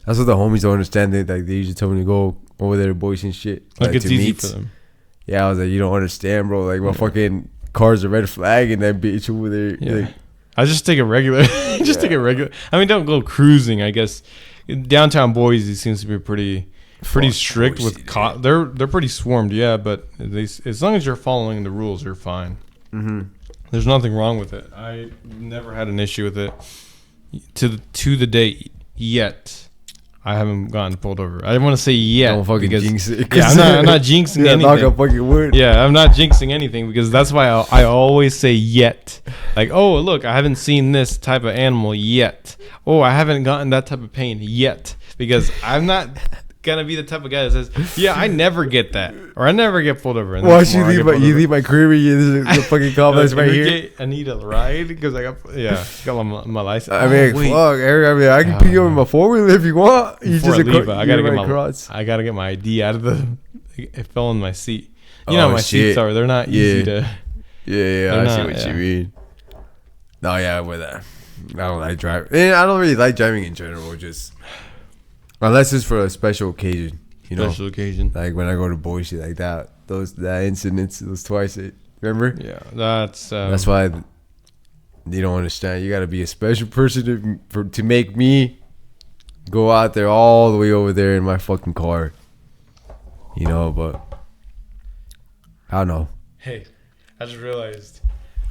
S1: that's what the homies don't understand. They usually tell me to go over there to Boise and shit.
S2: Like it's easy for them.
S1: Yeah, I was like, you don't understand, bro. Like my fucking car's a red flag and that bitch over there.
S2: Yeah.
S1: Like,
S2: I just take it regular. Take it regular. I mean, don't go cruising. I guess downtown Boise seems to be pretty strict Boise, with they're pretty swarmed. Yeah, but as long as you're following the rules, you're fine. Mm-hmm. There's nothing wrong with it. I never had an issue with it to the date yet. I haven't gotten pulled over. I didn't want to say yet.
S1: Don't fucking jinx it.
S2: Yeah, I'm not jinxing anything.
S1: Knock a fucking word.
S2: Yeah, I'm not jinxing anything because that's why I always say yet. Like, oh, look, I haven't seen this type of animal yet. Oh, I haven't gotten that type of pain yet. Because I'm not gonna be the type of guy that says, yeah, I never get that, or I never get pulled over.
S1: Once you leave my crib, the fucking comments right here.
S2: I need a ride because I got my license.
S1: I mean, fuck, Eric. I mean, I can pick you up in my 4-wheeler if you want. You
S2: Before I gotta get my ID out of the. It fell in my seat. You know how my seats are. They're not easy to.
S1: Yeah, I see what you mean. No, yeah, with that, I don't like driving. And I don't really like driving in general. Just. Unless it's for a special occasion,
S2: Special occasion.
S1: Like when I go to Boise like that. That incidents, those twice. Remember?
S2: Yeah, that's
S1: why you don't understand. You got to be a special person to make me go out there all the way over there in my fucking car. But I don't know.
S2: Hey, I just realized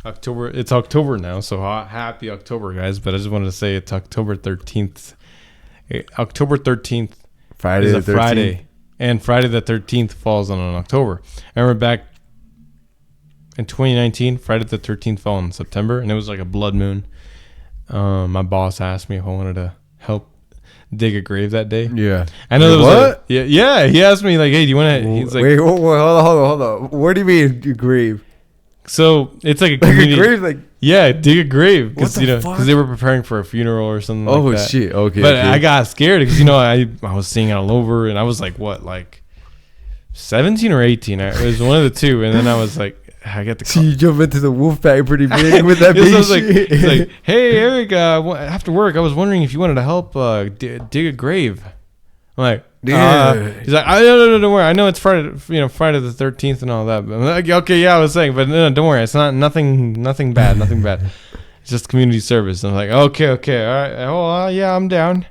S2: October. It's October now, so happy October, guys! But I just wanted to say it's October 13th. October 13th is a Friday, and Friday the 13th falls on an October. I remember back in 2019, Friday the 13th fell in September, and it was like a blood moon. My boss asked me if I wanted to help dig a grave that day.
S1: Yeah,
S2: I know. What? Yeah. He asked me like, "Hey, do you want to?" He's like,
S1: "Wait, hold on. What do you mean a grave?"
S2: So it's like a community,
S1: dig a grave, like
S2: dig a grave because
S1: because
S2: they were preparing for a funeral or something.
S1: Oh
S2: like that.
S1: Shit! Okay,
S2: but I got scared because I was seeing it all over, and I was like, what, like 17 or 18? It was one of the two, and then I was like, I got the.
S1: So you jump into the wolf pack pretty big with that big shit.
S2: He's like, hey Eric, after work, I was wondering if you wanted to help dig a grave. I'm like. He's like, no, don't worry. I know it's Friday, Friday the 13th and all that. But I'm like, okay, yeah, I was saying, but no, don't worry. It's not nothing bad, nothing bad. It's just community service. I'm like, okay, all right. Oh, yeah, I'm down.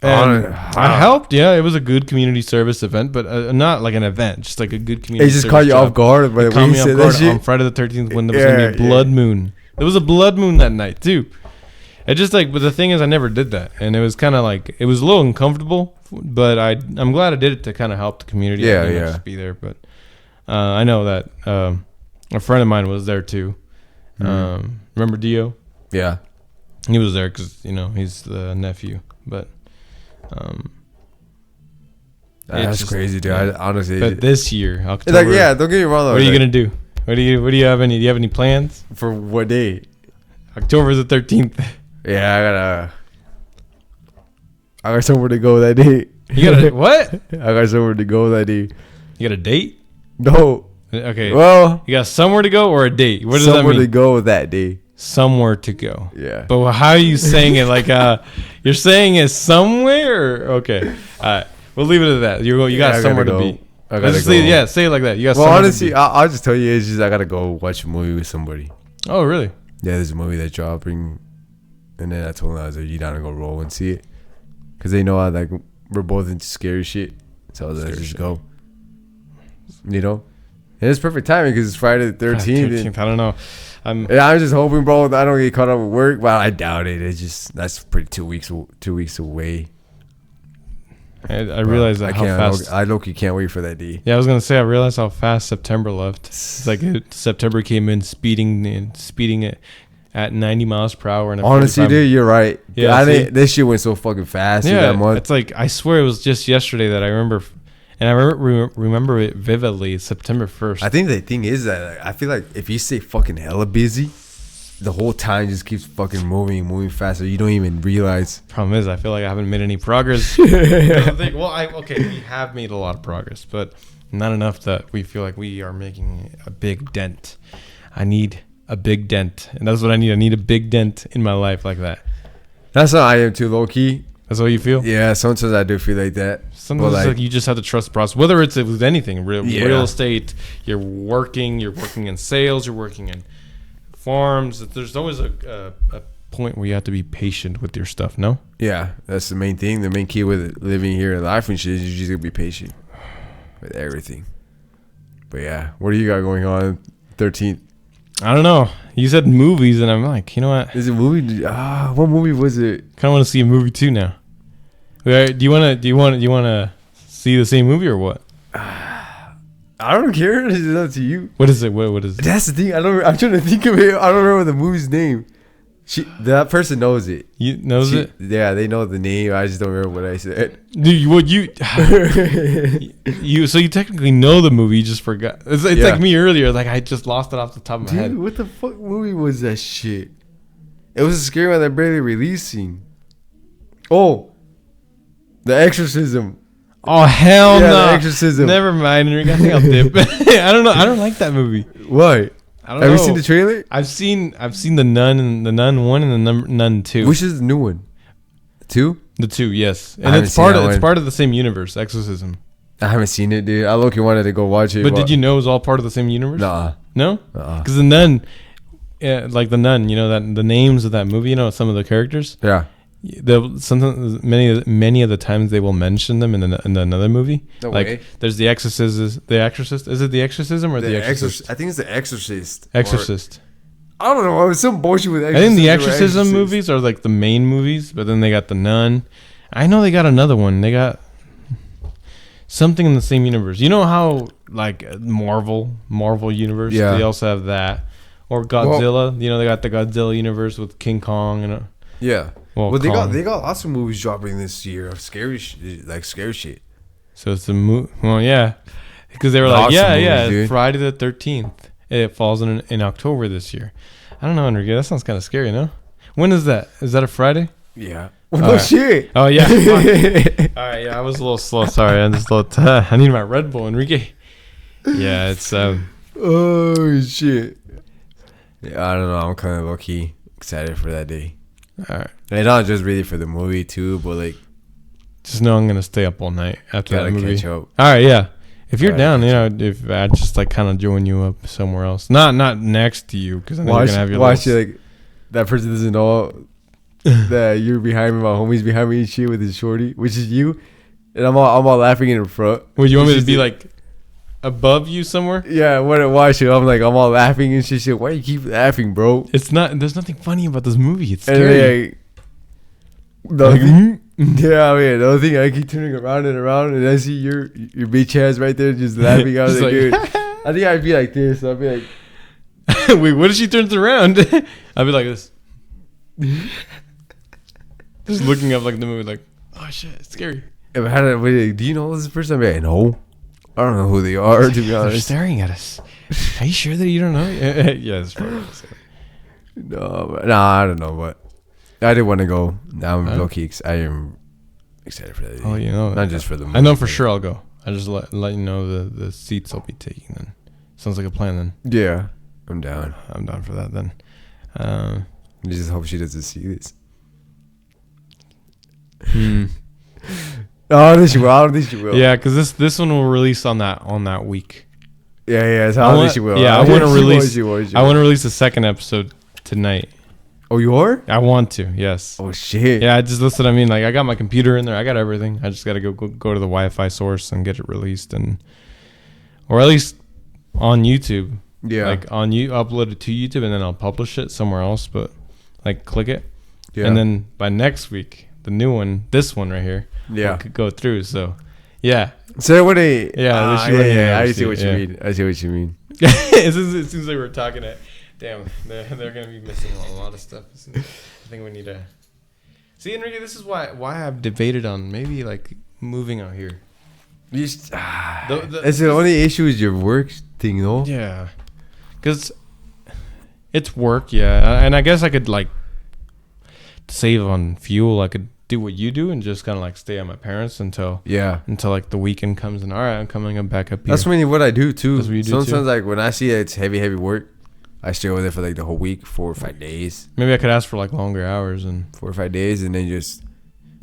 S2: And I helped. Yeah, it was a good community service event, but not like an event, just like a good community.
S1: It just caught you off guard.
S2: It caught me off guard on Friday the 13th when there was gonna be a blood moon. There was a blood moon that night too. It just but the thing is, I never did that, and it was kind of like it was a little uncomfortable, but I'm glad I did it to kind of help the community.
S1: Yeah.
S2: Just be there, but I know that a friend of mine was there too. Remember Dio?
S1: Yeah,
S2: he was there because he's the nephew, but
S1: that's just crazy, dude. I honestly,
S2: but this year, October,
S1: don't get me wrong. Though,
S2: what are you gonna do? What do you have any? Do you have any plans
S1: for what day?
S2: October the 13th.
S1: Yeah, I got somewhere to go that day.
S2: You got what?
S1: I got somewhere to go that day.
S2: You got a date?
S1: No.
S2: Okay.
S1: Well,
S2: you got somewhere to go or a date? What does that mean?
S1: Somewhere to go that day.
S2: Somewhere to go.
S1: Yeah.
S2: But how are you saying it? Like, you're saying it somewhere? Okay. All right. We'll leave it at that. You got somewhere to be.
S1: I gotta go.
S2: Say it like that. You got.
S1: Well, honestly, I'll just tell you, it's just I gotta go watch a movie with somebody.
S2: Oh, really?
S1: Yeah, there's a movie that dropping, and then I told them I was like, "You down to go roll and see it?" Because they know we're both into scary shit. So I was like, let's just go. You know, and it's perfect timing because it's Friday the 13th.
S2: I don't know.
S1: I'm just hoping, bro, that I don't get caught up with work. Well, I doubt it. It's just that's pretty 2 weeks away.
S2: I realized that how fast.
S1: I low-key can't wait for that day.
S2: Yeah, I was gonna say I realized how fast September left. It's like September came in speeding it at 90 miles per hour. And
S1: honestly, dude, you're right. Yeah, this shit went so fucking fast.
S2: Yeah,
S1: that month.
S2: It's like I swear it was just yesterday that I remember. And I remember it vividly, September 1st.
S1: I think the thing is that I feel like if you stay fucking hella busy, the whole time just keeps fucking moving faster. You don't even realize.
S2: Problem is, I feel like I haven't made any progress. We have made a lot of progress, but not enough that we feel like we are making a big dent. I need a big dent, and that's what I need. I need a big dent in my life like that.
S1: That's how I am too, low key.
S2: That's what you feel?
S1: Yeah, sometimes I do feel like that.
S2: Sometimes it's like you just have to trust the process. Whether it's with anything, real estate, you're working in sales, you're working in farms. There's always a point where you have to be patient with your stuff, no?
S1: Yeah, that's the main thing. The main key with living here in life and shit is you just gotta be patient with everything. But yeah, what do you got going on 13th?
S2: I don't know. You said movies, and I'm like, you know what?
S1: Is it movie? What movie was it?
S2: Kind of want to see a movie too now. Do you want to see the same movie or what?
S1: I don't care. It's up to you.
S2: What is it? What is it?
S1: That's the thing. I'm trying to think of it. I don't remember the movie's name. That person knows it.
S2: It?
S1: Yeah, they know the name. I just don't remember what I said.
S2: Dude, so you technically know the movie, you just forgot. It's like me earlier. Like I just lost it off the top of my head.
S1: What the fuck movie was that shit? It was a scary one that barely releasing. Oh, The Exorcism.
S2: Oh hell no!
S1: The Exorcism.
S2: Never mind. I think I'll dip. I don't know. I don't like that movie.
S1: Why?
S2: I don't know.
S1: Have you seen the trailer?
S2: I've seen the Nun and the Nun 1 and the Nun 2.
S1: Which is the new one? 2?
S2: The 2, yes. And it's part of the same universe, Exorcism.
S1: I haven't seen it, dude. I low-key wanted to go watch it.
S2: But did you know it was all part of the same universe?
S1: Nah.
S2: No? Because the Nun, like the Nun, you know that the names of that movie, you know some of the characters.
S1: Yeah.
S2: Many of the times they will mention them in another movie.
S1: No
S2: like
S1: way.
S2: There's the Exorcist. The Exorcist. Is it the Exorcism or the Exorcist?
S1: I think it's the Exorcist.
S2: Exorcist.
S1: I don't know. It was some bullshit with Exorcist.
S2: I think the Exorcism movies are like the main movies, but then they got the Nun. I know they got another one. They got something in the same universe. You know how like Marvel universe?
S1: Yeah.
S2: They also have that. Or Godzilla. Well, you know they got the Godzilla universe with King Kong and.
S1: Yeah.
S2: Well,
S1: they got lots of movies dropping this year of scary shit.
S2: So it's a movie. Well, yeah, because they were movies, Friday the 13th. It falls in October this year. I don't know, Enrique. That sounds kind of scary, no? When is that? Is that a Friday?
S1: Yeah. Oh shit.
S2: Oh yeah. All right. Yeah, I was a little slow. Sorry, I just thought I need my Red Bull, Enrique. Yeah, it's.
S1: Oh shit. Yeah, I don't know. I'm kind of low key excited for that day.
S2: All right.
S1: And not just really for the movie too, but like,
S2: just know I'm gonna stay up all night after that movie.
S1: Catch up.
S2: All right, yeah. If you're down, you know, if I just like kind of join you up somewhere else, not next to you, because I know you're gonna have your
S1: watch it like that person doesn't know that you're behind me, my homie's behind me and shit with his shorty, which is you, and I'm all laughing in front.
S2: Would you want me to be like above you somewhere?
S1: Yeah, when I watch it, I'm all laughing and shit. Why you keep laughing, bro?
S2: It's not. There's nothing funny about this movie. It's scary.
S1: Yeah, I mean, the other thing, I keep turning around and I see your bitch ass right there just laughing. I was like, dude, I think I'd be like this. I'd be like,
S2: wait, what if she turns around? I'd be like this, just looking up like the movie, like, oh shit, it's scary.
S1: Do you know this person? I'd be like, no. I don't know who they are, to be honest. They're
S2: staring at us. Are you sure that you don't know? Yeah, it's probably
S1: No, I don't know, but I did want to go. Now I'm low-key. I am excited for that.
S2: Oh, you know.
S1: Not just for the movie.
S2: I know for sure I'll go. I just let you know the seats I'll be taking then. Sounds like a plan then.
S1: Yeah, I'm down.
S2: I'm down for that then.
S1: I just hope she doesn't see this. Oh, I don't think she will. I don't think she will.
S2: Yeah, because this one will release on that week.
S1: Yeah. So I don't think she will.
S2: Yeah, I want to release.
S1: She will.
S2: I want to release the second episode tonight.
S1: Oh, you are?
S2: I want to. Yes.
S1: Oh shit.
S2: Yeah, that's what I mean. Like I got my computer in there. I got everything. I just got to go to the Wi-Fi source and get it released, or at least on YouTube.
S1: Yeah.
S2: Like upload it to YouTube and then I'll publish it somewhere else. But like click it.
S1: Yeah.
S2: And then by next week, the new one, this one right here, could go through. So, yeah.
S1: So what a
S2: yeah.
S1: I see what you mean. I see what you mean.
S2: It seems like we're talking at. Damn, they're gonna be missing a lot of stuff. I think we need to see, Enrique. This is why I've debated on maybe like moving out here.
S1: It's the only issue is your work thing, though.
S2: Yeah, because it's work. Yeah, and I guess I could like save on fuel. I could do what you do and just kind of like stay at my parents until like the weekend comes and all right, I'm coming back up here.
S1: That's mainly what I do too.
S2: That's what you do
S1: Sometimes
S2: too?
S1: Like when I see that it's heavy work, I stay over there for like the whole week, 4 or 5 days.
S2: Maybe I could ask for like longer hours and
S1: 4 or 5 days, and then just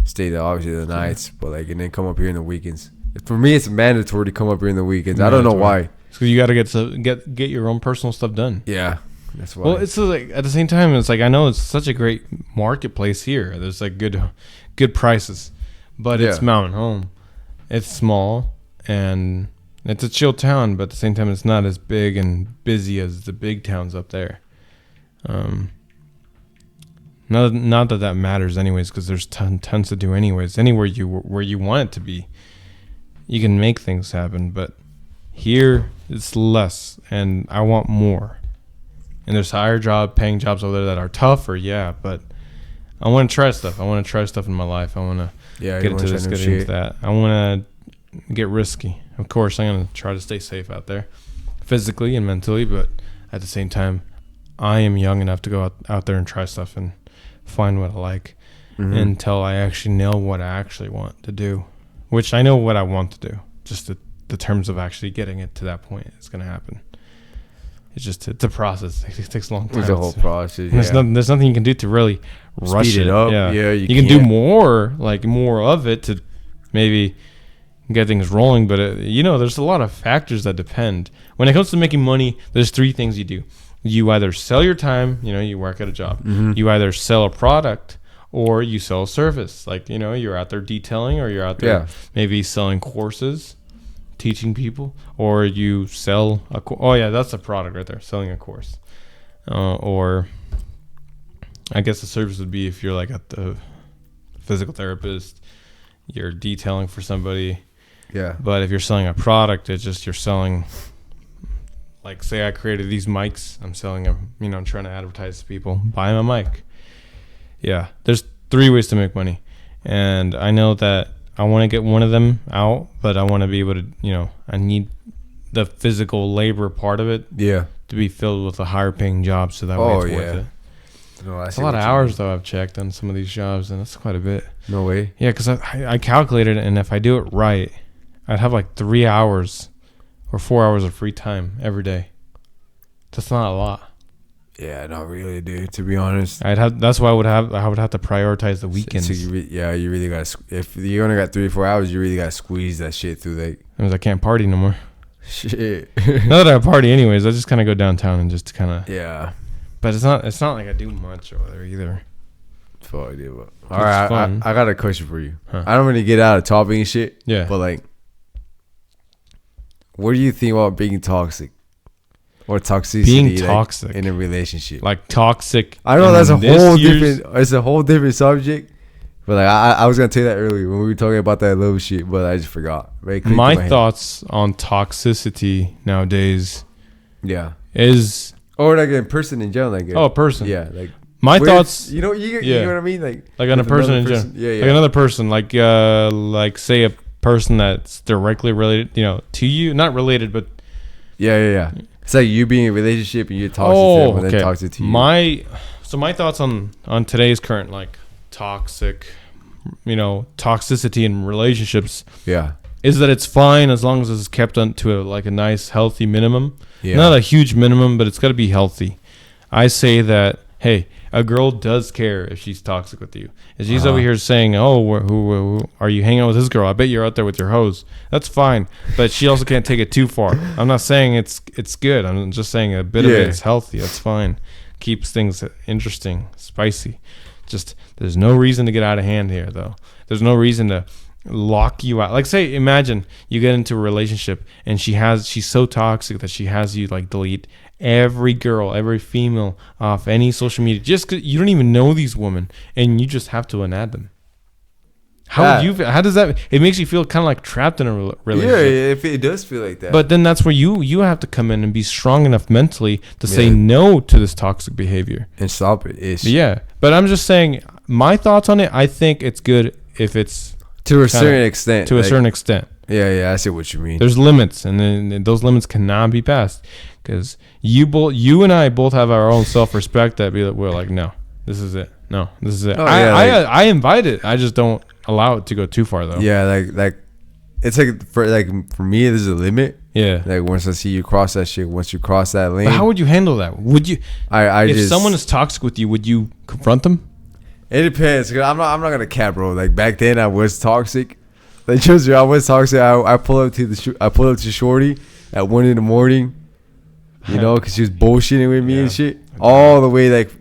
S1: stay there obviously the nights, but like and then come up here in the weekends. For me, it's mandatory to come up here in the weekends. I don't know why.
S2: So you got to get your own personal stuff done.
S1: Yeah, that's why.
S2: Well, it's like at the same time, it's like I know it's such a great marketplace here. There's like good prices, but it's Mountain Home. It's small and it's a chill town, but at the same time, it's not as big and busy as the big towns up there. Not that matters anyways, because there's tons to do anyways. Anywhere where you want it to be, you can make things happen. But here it's less, and I want more. And there's paying jobs over there that are tougher, but I want to try stuff. I want to try stuff in my life. I want to get into that. I want to get risky. Of course, I'm going to try to stay safe out there, physically and mentally. But at the same time, I am young enough to go out there and try stuff and find what I like until I actually know what I actually want to do, which I know what I want to do. Just the terms of actually getting it to that point, it's going to happen. It's a process. It takes a long time.
S1: It's a whole process.
S2: There's nothing you can do to really rush it
S1: up.
S2: Yeah, you can do more of it to maybe get things rolling. But there's a lot of factors that depend. When it comes to making money, there's 3 things you do. You either sell your time. You work at a job. You either sell a product or you sell a service. Like you're out there detailing, or you're out there maybe selling courses, teaching people, or you sell that's a product right there, selling a course, or I guess the service would be if you're like the physical therapist, you're detailing for somebody. But if you're selling a product, it's just you're selling, like say I created these mics, I'm selling them, I'm trying to advertise to people, buy my mic. There's 3 ways to make money, and I know that I want to get one of them out, but I want to be able to, I need the physical labor part of it to be filled with a higher paying job, so that way it's worth it.
S1: No,
S2: it's a lot of hours, though, I've checked on some of these jobs, and that's quite a bit.
S1: No way.
S2: Yeah, because I calculated it, and if I do it right, I'd have like 3 hours or 4 hours of free time every day. That's not a lot.
S1: Yeah, not really, dude. To be honest,
S2: that's why I would have to prioritize the weekends.
S1: So you really gotta. If you only got 3 or 4 hours, you really gotta squeeze that shit through.
S2: Because I can't party no more.
S1: Shit.
S2: Not that I party anyways. I just kind of go downtown and just kind of.
S1: Yeah.
S2: But it's not like I do much over there either.
S1: Fuck, dude. All right, I got a question for you. I don't really get out of topic and shit.
S2: Yeah.
S1: But like, what do you think about being toxic? Or toxicity,
S2: being toxic
S1: in a relationship,
S2: like toxic.
S1: I know that's it's a whole different subject. But like I was gonna tell you that earlier when we were talking about that little shit, but I just forgot.
S2: My thoughts on toxicity nowadays, is
S1: like a person in general, like
S2: a person,
S1: like
S2: my thoughts.
S1: You know what I mean, like
S2: on a person in general, like another person, like say a person that's directly related, to you, not related, but
S1: yeah. It's like you being in a relationship and you're toxic to them and then toxic to you.
S2: My thoughts on today's current like toxic, toxicity in relationships.
S1: Yeah.
S2: is that it's fine as long as it's kept on to a nice healthy minimum.
S1: Yeah.
S2: Not a huge minimum, but it's got to be healthy. I say that, hey, a girl does care if she's toxic with you. If she's over here saying, oh, who are you hanging out with this girl? I bet you're out there with your hoes. That's fine. But she also can't take it too far. I'm not saying it's good. I'm just saying a bit of it is healthy. That's fine. Keeps things interesting, spicy. Just there's no reason to get out of hand here, though. There's no reason to lock you out. Like, say, imagine you get into a relationship and she's so toxic that she has you like delete every girl, every female off any social media just 'cause you don't even know these women and you just have to unadd them. How would you feel? How does that? It makes you feel kind of like trapped in a relationship.
S1: Yeah, if it does feel like that.
S2: But then that's where you have to come in and be strong enough mentally to say no to this toxic behavior
S1: and stop it.
S2: Yeah, but I'm just saying my thoughts on it. I think it's good if it's
S1: to a certain extent.
S2: To a certain extent.
S1: Yeah, I see what you mean.
S2: There's limits, and then those limits cannot be passed because you and I both have our own self-respect that we're like, no, this is it. No, this is it.
S1: Oh,
S2: I invite it. I just don't allow it to go too far though.
S1: Yeah, like it's like for me, there's a limit.
S2: Yeah.
S1: Like once I see you cross that shit, once you cross that lane.
S2: But how would you handle that? Would you? If someone is toxic with you, would you confront them?
S1: It depends. Cause I'm not gonna cap, bro. Like back then, I was toxic. Like trust me, I was toxic. I pull up to Shorty at 1 a.m, you know, cause she was bullshitting with me and shit all the way. Like,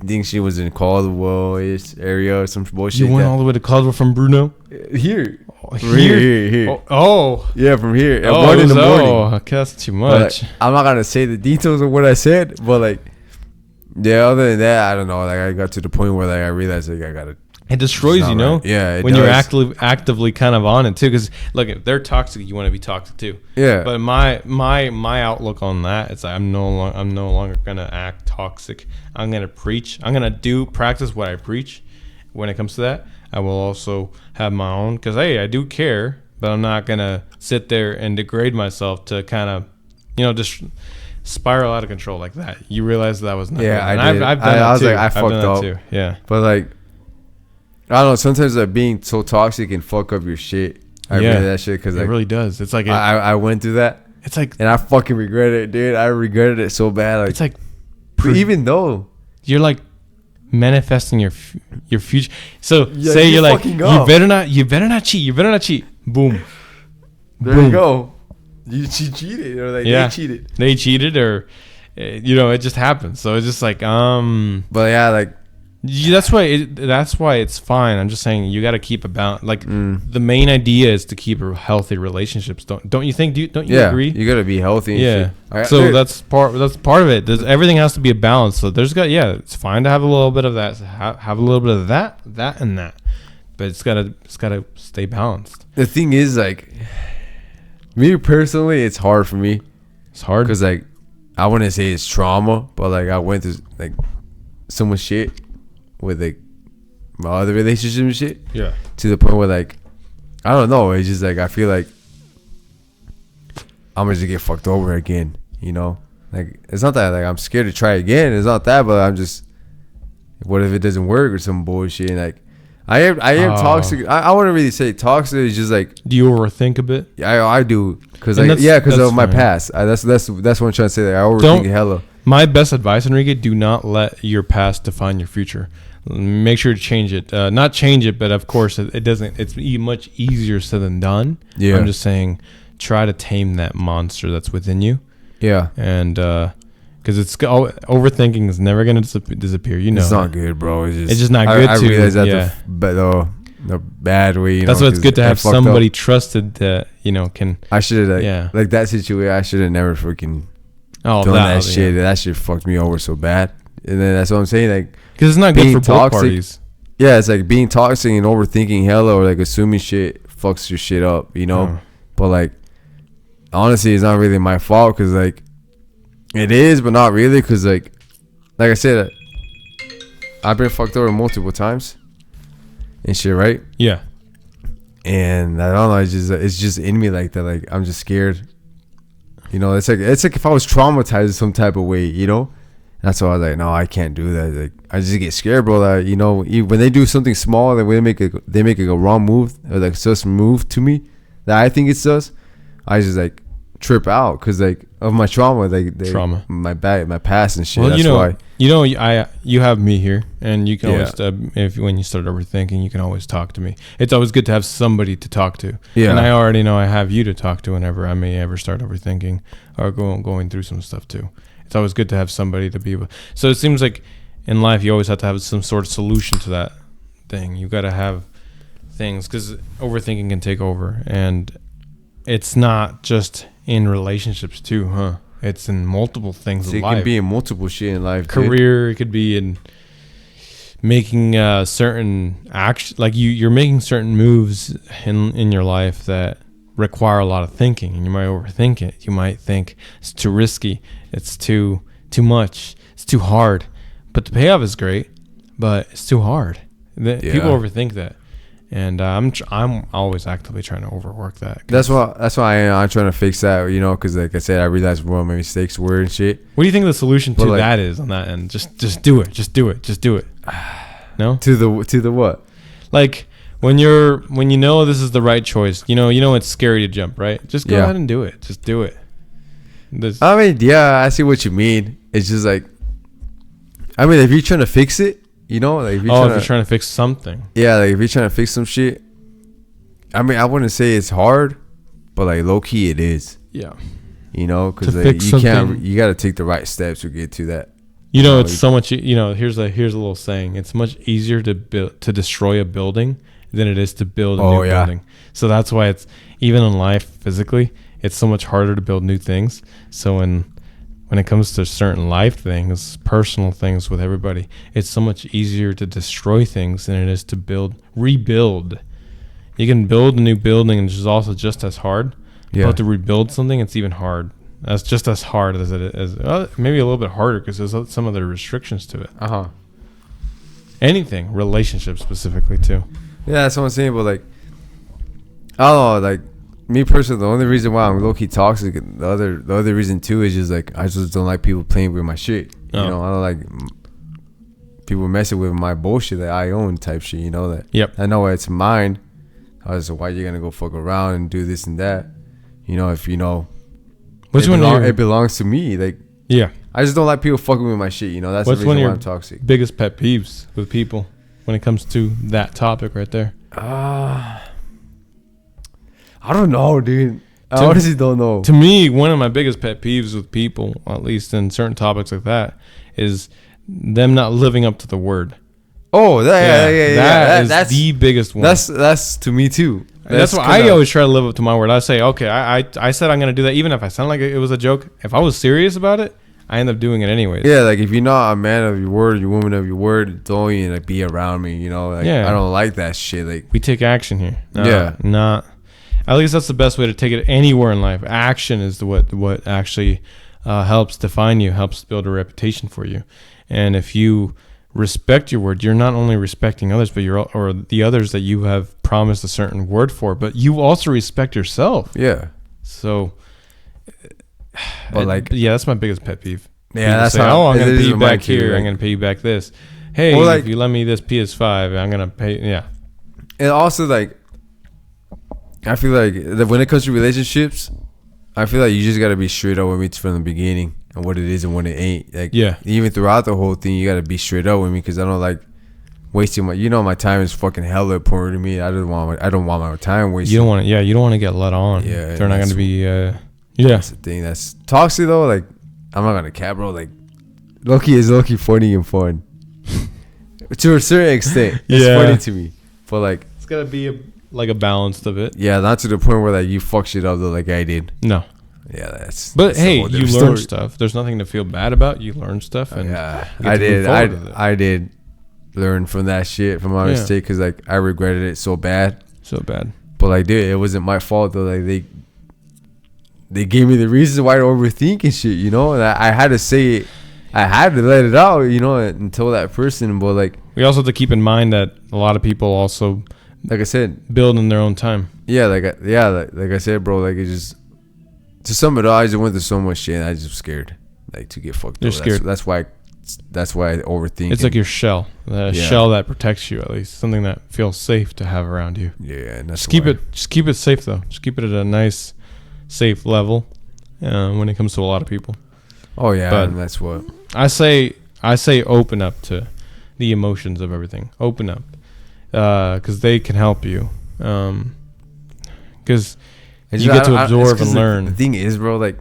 S1: I think she was in Caldwell-ish area or some bullshit.
S2: You went all the way to Caldwell from Bruno?
S1: Here.
S2: Here. Oh.
S1: Yeah, from here. At 1 a.m.
S2: Oh, that's too much.
S1: Like, I'm not gonna say the details of what I said, but like, yeah. Other than that, I don't know. Like, I got to the point where like I realized like I gotta.
S2: It destroys you, know.
S1: Right. Yeah,
S2: when does. You're actively kind of on it too, because look, if they're toxic, you want to be toxic too.
S1: Yeah.
S2: But my outlook on that is I'm no longer gonna act toxic. I'm gonna preach. I'm gonna practice what I preach. When it comes to that, I will also have my own, because hey, I do care, but I'm not gonna sit there and degrade myself to kind of, just spiral out of control like that. You realize that was not.
S1: Yeah,
S2: good.
S1: I did.
S2: I've done
S1: I was
S2: too.
S1: like, I fucked up.
S2: Too. Yeah.
S1: But like, I don't know. Sometimes like being so toxic can fuck up your shit. I read that shit because like,
S2: it really does. It's like
S1: I went through that.
S2: It's like,
S1: and I fucking regret it, dude. I regretted it so bad. Like,
S2: it's like,
S1: even though
S2: you're like manifesting your future. So
S1: yeah,
S2: say you're like, you better not cheat. Boom.
S1: There you go. She cheated, or like they cheated.
S2: They cheated, or it just happens. So it's just like
S1: But yeah, like.
S2: That's why it's fine. I'm just saying you got to keep a balance. Like the main idea is to keep healthy relationships. Don't you think? Don't you agree?
S1: You got to be healthy. And
S2: shit. So that's part of it. Everything has to be a balance. So it's fine to have a little bit of that. Have a little bit of that, and that. But it's gotta stay balanced.
S1: The thing is, like, me personally, it's hard for me.
S2: It's hard
S1: because like I wouldn't say it's trauma, but like I went through like so much shit with like my other relationship and shit.
S2: Yeah.
S1: To the point where like I don't know. It's just like I feel like I'm gonna just get fucked over again. You know, like it's not that like I'm scared to try again. It's not that, but I'm just, what if it doesn't work or some bullshit? And like I am toxic. I wouldn't really say toxic. It's just like,
S2: do you overthink a bit?
S1: Yeah, I do because of my past. That's what I'm trying to say. Like, I overthink hella.
S2: My best advice, Enrique: do not let your past define your future. Make sure to change it. Not change it, but of course it doesn't. It's much easier said than done.
S1: Yeah.
S2: I'm just saying, try to tame that monster that's within you. Yeah. And because overthinking is never gonna disappear. You know,
S1: it's not good, bro.
S2: It's just not good.
S1: I realize that the bad way.
S2: That's why it's good to have somebody trusted that can.
S1: I should have like that situation. I should have never freaking done that shit. That shit fucked me over so bad. And then that's what I'm saying, like,
S2: because it's not good for both parties.
S1: Yeah, it's like being toxic and overthinking hella, or like assuming shit fucks your shit up, But like, honestly, it's not really my fault, because like it is, but not really, because like I said, I've been fucked over multiple times and shit, right?
S2: Yeah.
S1: And I don't know, it's just in me like that. Like, I'm just scared. It's like if I was traumatized in some type of way, That's why I was like, no, I can't do that. Like, I just get scared, bro. That when they do something small, that when they make a wrong move, or like just move to me, that I think it does, I just like trip out because like of my trauma, like my past and shit.
S2: Well,
S1: That's why.
S2: You have me here, and you can always when you start overthinking, you can always talk to me. It's always good to have somebody to talk to. Yeah. And I already know I have you to talk to whenever I may ever start overthinking or going through some stuff too. It's always good to have somebody to be able. So it seems like in life you always have to have some sort of solution to that thing. You got to have things because overthinking can take over, and it's not just in relationships too, huh? It's in multiple things in life.
S1: It can be in multiple shit in life.
S2: Career, it could be in making certain action, like you're making certain moves in your life that require a lot of thinking, and you might overthink it. You might think it's too risky, it's too much, it's too hard. But the payoff is great, but it's too hard. People overthink that. And I'm always actively trying to overwork that.
S1: That's why I'm trying to fix that, you know, because like I said, I realized where my mistakes were and shit.
S2: What do you think the solution to that is on that end? Just do it. Just do it. No?
S1: To the what?
S2: Like when you know this is the right choice, you know it's scary to jump, right? Just go ahead and do it. Just do it.
S1: I mean, yeah, I see what you mean. It's just like, I mean, if you're trying to fix it, you know, like if you're
S2: trying to fix something.
S1: Yeah, like if you're trying to fix some shit. I mean, I wouldn't say it's hard, but like low key it is.
S2: Yeah.
S1: You know, because like, you got to take the right steps to get to that.
S2: You know, it's so much. You know, here's a little saying. It's much easier to destroy a building than it is to build a new building. So that's why it's even in life physically, it's so much harder to build new things. So when it comes to certain life things, personal things with everybody, it's so much easier to destroy things than it is to rebuild. You can build a new building, which is also just as hard. Yeah. But to rebuild something, it's even hard. That's just as hard as it is. Maybe a little bit harder because there's some of the restrictions to it. Anything, relationships specifically too.
S1: Yeah, that's what I'm saying. But like, I don't know, like, me personally, the only reason why I'm low-key toxic, the other reason too is just like I just don't like people playing with my shit. You know, I don't like people messing with my bullshit that I own type shit. You know that.
S2: Yep.
S1: I know it's mine. I was like, why you gonna go fuck around and do this and that? You know, if you know, it belongs to me. Like,
S2: yeah.
S1: I just don't like people fucking with my shit. You know, that's the reason why I'm toxic.
S2: Biggest pet peeves with people when it comes to that topic right there?
S1: I don't know, dude. I honestly don't know.
S2: To me, one of my biggest pet peeves with people, at least in certain topics like that, is them not living up to the word.
S1: Oh, that's
S2: the biggest one.
S1: That's to me too.
S2: That's why I always try to live up to my word. I say, okay, I said I'm going to do that, even if I sound like it was a joke. If I was serious about it, I end up doing it anyways.
S1: Yeah, like if you're not a man of your word, you're a woman of your word, don't even like be around me. You know, like I don't like that shit. Like
S2: we take action here. At least that's the best way to take it anywhere in life. Action is what actually helps define you, helps build a reputation for you. And if you respect your word, you're not only respecting others, but or the others that you have promised a certain word for, but you also respect yourself.
S1: Yeah.
S2: So,
S1: but
S2: that's my biggest pet peeve.
S1: Yeah, that's
S2: say, I'm going to pay you back here. I'm going to pay you back this. Hey, if you lend me this PS5, I'm going to pay. Yeah.
S1: And also, like, I feel like when it comes to relationships, I feel like you just got to be straight up with me from the beginning and what it is and what it ain't. Like, even throughout the whole thing, you got to be straight up with me because I don't like wasting my time is fucking hella important to me. I don't want my time wasted.
S2: You don't want to get let on.
S1: Yeah.
S2: They're not going to be,
S1: That's the thing. That's toxic though. Like, I'm not going to cap, bro. Like, low-key is low-key funny and fun. To a certain extent. It's funny to me. But like,
S2: it's got to be a balance of it.
S1: Yeah, not to the point where like you fuck shit up though, like I did.
S2: No.
S1: Yeah, that's.
S2: But hey, you learn stuff. There's nothing to feel bad about. You learn stuff, and
S1: I did learn from that shit, from my mistake, because like I regretted it so bad. But like, dude, it wasn't my fault though. Like they gave me the reasons why to overthink and shit, you know. And I had to say it. I had to let it out, you know, and tell that person. But like,
S2: we also have to keep in mind that a lot of people also,
S1: like I said,
S2: build in their own time.
S1: Yeah, like I said, bro. Like, it just, to sum it all, I just went through so much shit. And I just was scared, like, to get fucked.
S2: You're scared.
S1: That's why I that's why I overthink.
S2: It's like your shell, shell that protects you, at least something that feels safe to have around you.
S1: Yeah, and that's
S2: just keep it safe though. Just keep it at a nice, safe level when it comes to a lot of people.
S1: Oh yeah,
S2: but
S1: and that's what
S2: I say. Open up to the emotions of everything. Open up, because they can help you. Because you get to absorb and learn.
S1: The thing is, bro, like,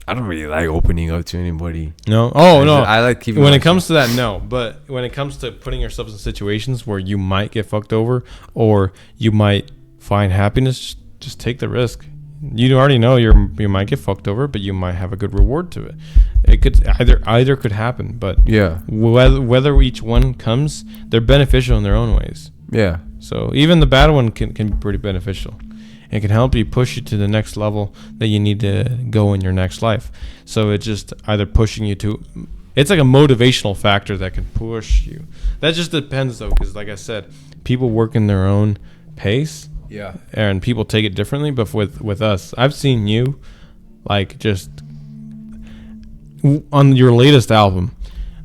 S1: I don't really like opening up to anybody.
S2: No? I like keeping when it comes to that, no. But when it comes to putting yourself in situations where you might get fucked over or you might find happiness, just take the risk. You already know you might get fucked over, but you might have a good reward to it. It could either could happen, but
S1: yeah,
S2: whether each one comes, they're beneficial in their own ways.
S1: Yeah.
S2: So even the bad one can be pretty beneficial. It can help you push you to the next level that you need to go in your next life. So it's just either pushing you to, it's like a motivational factor that can push you. That just depends though, because like I said, people work in their own pace.
S1: Yeah.
S2: And people take it differently. But with us, I've seen you like just on your latest album,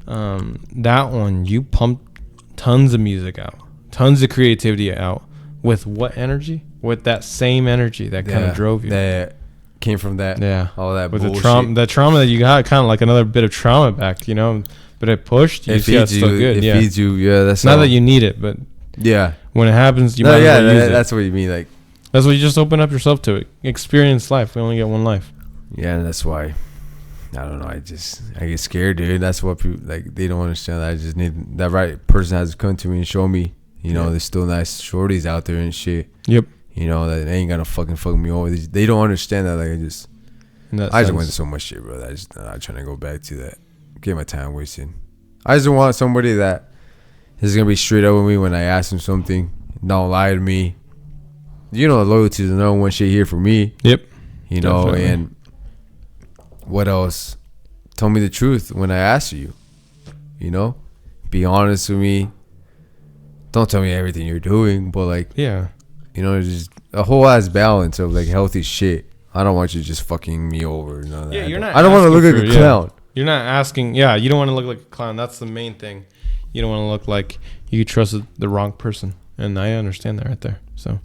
S2: that one, you pumped tons of music out, tons of creativity out. With what energy? With that same energy that kind of drove you.
S1: That came from that.
S2: Yeah.
S1: All that
S2: with
S1: bullshit.
S2: The trauma that you got, kind of like another bit of trauma back, you know. But it pushed you.
S1: It feeds you. It feeds you. Yeah, that's
S2: not that you need it, but
S1: yeah,
S2: when it happens, you might use it.
S1: That's what you mean. Like
S2: that's what you just open up yourself to it. Experience life. We only get one life.
S1: Yeah, and that's why. I don't know. I get scared, dude. That's what people like. They don't understand. I just need that right person has to come to me and show me. You know, there's still nice shorties out there and shit.
S2: Yep.
S1: You know, that ain't gonna fuck me over. They don't understand that. Like, I just went through so much shit, bro. I'm not trying to go back to that. Get my time wasted. I just want somebody that is gonna be straight up with me when I ask them something. Don't lie to me. You know, loyalty is the number one shit here for me.
S2: Yep.
S1: You know, definitely. And what else? Tell me the truth when I ask you. You know, be honest with me. Don't tell me everything you're doing, but like,
S2: yeah,
S1: you know, just a whole ass balance of like healthy shit. I don't want you just fucking me over. None of that.
S2: You're not.
S1: I don't want to look like a clown.
S2: You're not asking. Yeah, you don't want to look like a clown. That's the main thing. You don't want to look like you trusted the wrong person, and I understand that right there. So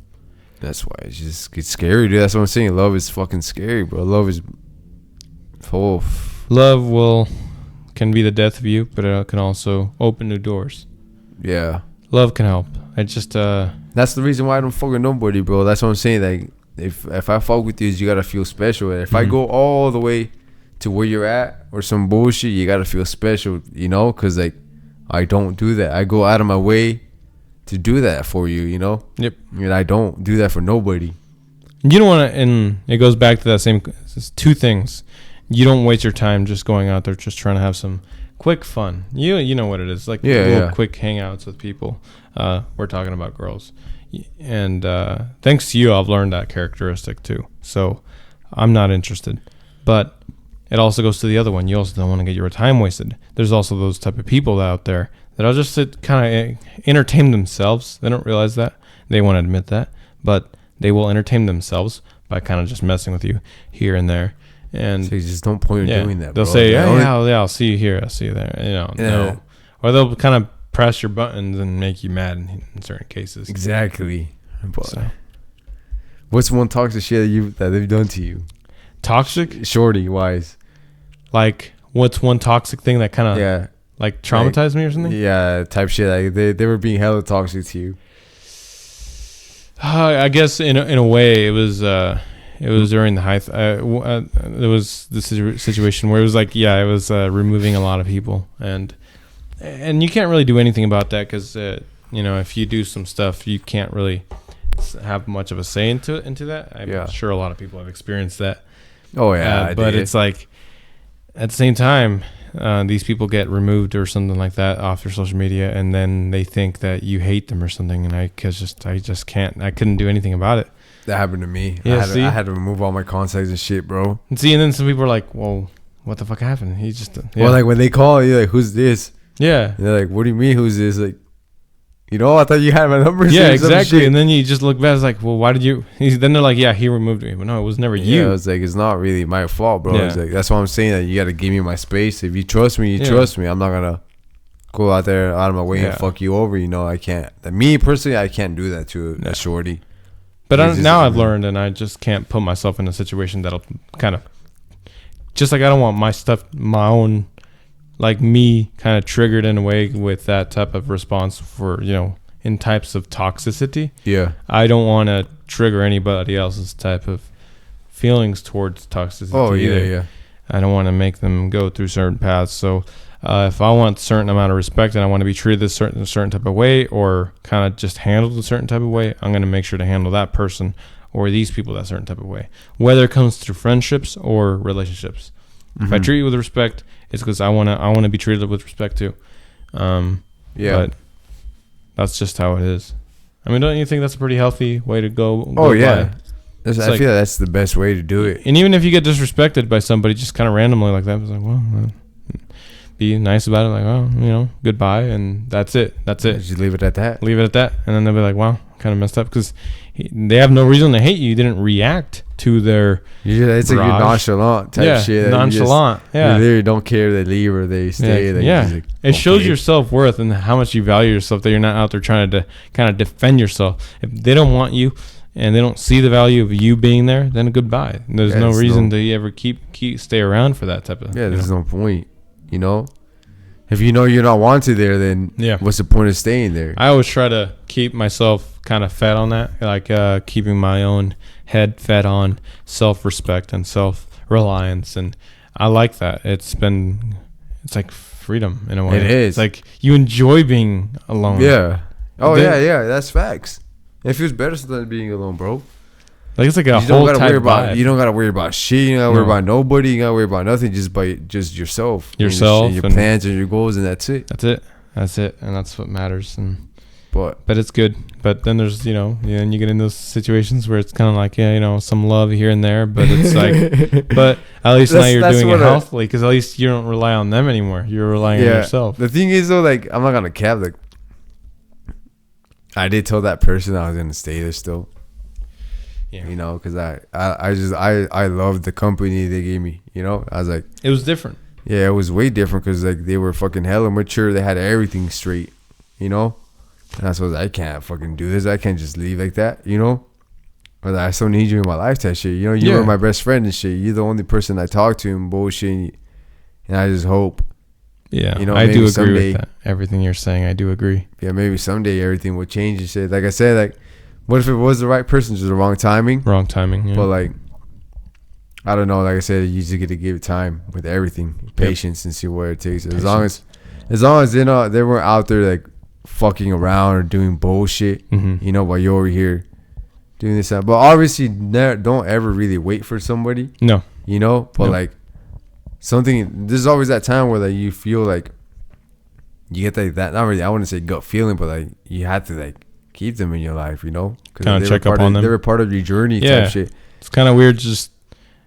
S1: that's why it just gets scary, dude. That's what I'm saying. Love is fucking scary, bro. Love is.
S2: Love can be the death of you, but it can also open new doors.
S1: Yeah.
S2: Love can help. I just
S1: that's the reason why I don't fuck with nobody, bro. That's what I'm saying. Like if I fuck with you, you gotta feel special. And if I go all the way to where you're at or some bullshit, you gotta feel special, you know? Cause like I don't do that. I go out of my way to do that for you, you know?
S2: Yep.
S1: And I don't do that for nobody.
S2: You don't want to, and it goes back to that same. It's two things. You don't waste your time just going out there just trying to have some quick fun. You know what it is, like little quick hangouts with people. We're talking about girls, and thanks to you, I've learned that characteristic too. So I'm not interested. But it also goes to the other one. You also don't want to get your time wasted. There's also those type of people out there that'll just sit kind of entertain themselves. They don't realize that. They won't admit that, but they will entertain themselves by kind of just messing with you here and there. And
S1: so you just don't point at doing that,
S2: they'll
S1: bro.
S2: say, I'll see you here, I'll see you there. You know, no. Or they'll kind of press your buttons and make you mad in certain cases.
S1: Exactly. So. What's one toxic shit that they've done to you?
S2: Toxic?
S1: Shorty wise.
S2: Like, what's one toxic thing that kind of like traumatized me or something?
S1: Yeah, type shit. Like they were being hella toxic to you.
S2: I guess in a way it was during the height. There was this situation where it was like, it was removing a lot of people, and you can't really do anything about that because if you do some stuff, you can't really have much of a say into that. I'm sure a lot of people have experienced that.
S1: Oh yeah,
S2: but it's like at the same time, these people get removed or something like that off their social media, and then they think that you hate them or something, and I just can't. I couldn't do anything about it.
S1: That happened to me.
S2: Yeah,
S1: I had to remove all my contacts and shit, bro.
S2: And then some people are like, "Well, what the fuck happened?" He just
S1: well, like when they call you, like, "Who's this?"
S2: Yeah,
S1: and they're like, "What do you mean, who's this?" Like, You know, I thought you had my number.
S2: Yeah, exactly. And then you just look back, it's like, well, why did you? Then they're like, yeah, he removed me. But no, it was never you.
S1: Yeah, it's like, it's not really my fault, bro.
S2: Yeah.
S1: It's like, that's why I'm saying that you got to give me my space. If you trust me, you trust me. I'm not going to go out of my way and fuck you over. You know, I can't. Me, personally, I can't do that to a shorty.
S2: But now I've learned, and I just can't put myself in a situation that'll kind of, just like I don't want my stuff, my own, like me kind of triggered in a way with that type of response for, you know, in types of toxicity.
S1: Yeah.
S2: I don't want to trigger anybody else's type of feelings towards toxicity either.
S1: Yeah.
S2: I don't want to make them go through certain paths. So if I want a certain amount of respect and I want to be treated a certain type of way or kind of just handled a certain type of way, I'm going to make sure to handle that person or these people that certain type of way, whether it comes through friendships or relationships. If I treat you with respect, it's because I want to be treated with respect too. But that's just how it is. I mean, don't you think that's a pretty healthy way to go?
S1: Oh yeah, I feel that's the best way to do it.
S2: And even if you get disrespected by somebody, just kind of randomly like that, it's like, well, be nice about it. Like, oh, you know, goodbye, and that's it.
S1: Just leave it at that.
S2: Leave it at that, and then they'll be like, wow, kind of messed up because they have no reason to hate you. You didn't react to their
S1: it's like you're nonchalant type shit.
S2: Nonchalant.
S1: You literally don't care they leave or they stay.
S2: It shows your self-worth and how much you value yourself, that you're not out there trying to kind of defend yourself. If they don't want you and they don't see the value of you being there, then goodbye. There's no reason to ever stay around for that type of
S1: there's no point. You know, if you know you're not wanted there, then what's the point of staying there?
S2: I always try to keep myself kind of fed on that, like keeping my own head fed on self-respect and self-reliance, and I like that. It's like freedom in a way.
S1: It is.
S2: It's like you enjoy being alone.
S1: Yeah. Oh yeah. That's facts. It feels better than being alone, bro.
S2: Like it's like a whole type vibe.
S1: You don't gotta worry about shit. You don't gotta worry about nobody. You gotta worry about nothing. Just yourself.
S2: Yourself.
S1: Your plans and your goals, and that's it.
S2: That's it. And that's what matters. And
S1: but
S2: it's good. But then there's, and you get in those situations where it's kind of like, some love here and there. But it's like, but at least now you're doing it healthily, because at least you don't rely on them anymore. You're relying on yourself.
S1: The thing is, though, like, I'm not gonna cap. Like, I did tell that person I was gonna stay there still. Yeah. Because I loved the company they gave me. I was like,
S2: it was different.
S1: Yeah, it was way different because like they were fucking hella mature. They had everything straight. And I suppose I can't fucking do this. I can't just leave like that. Or I still need you in my life type shit. You were my best friend and shit. You're the only person I talk to and bullshit. And I just hope.
S2: Yeah, I do agree with that. Everything you're saying, I do agree.
S1: Yeah, maybe someday everything will change and shit. Like I said, like, what if it was the right person, just the wrong timing?
S2: Wrong timing, yeah.
S1: But, like, I don't know. Like I said, you just get to give it time with everything. Patience and see what it takes. As long as they weren't out there, like, fucking around or doing bullshit, while you're over here doing this. But obviously, don't ever really wait for somebody.
S2: No.
S1: But, like, there's always that time where, like, you feel like you get like that, not really, I wouldn't say gut feeling, but, like, you have to, like, keep them in your life, because
S2: kind of check up on them.
S1: They were part of your journey type shit.
S2: It's kind of weird to just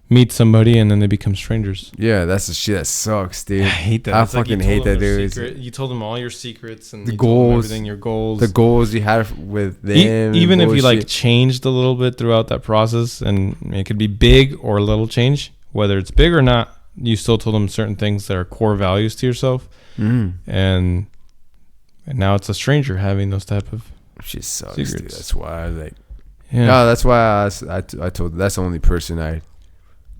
S2: meet somebody and then they become strangers.
S1: Yeah, that's the shit that sucks, dude.
S2: I hate that.
S1: I fucking hate that, dude.
S2: You told them all your secrets and
S1: the goals,
S2: everything, your goals.
S1: The goals you had with them.
S2: Even if you like changed a little bit throughout that process, and it could be big or a little change, whether it's big or not, you still told them certain things that are core values to yourself. And now it's a stranger having those type of
S1: shit sucks,
S2: secrets.
S1: Dude. That's why I was like, no, that's why I told, that's the only person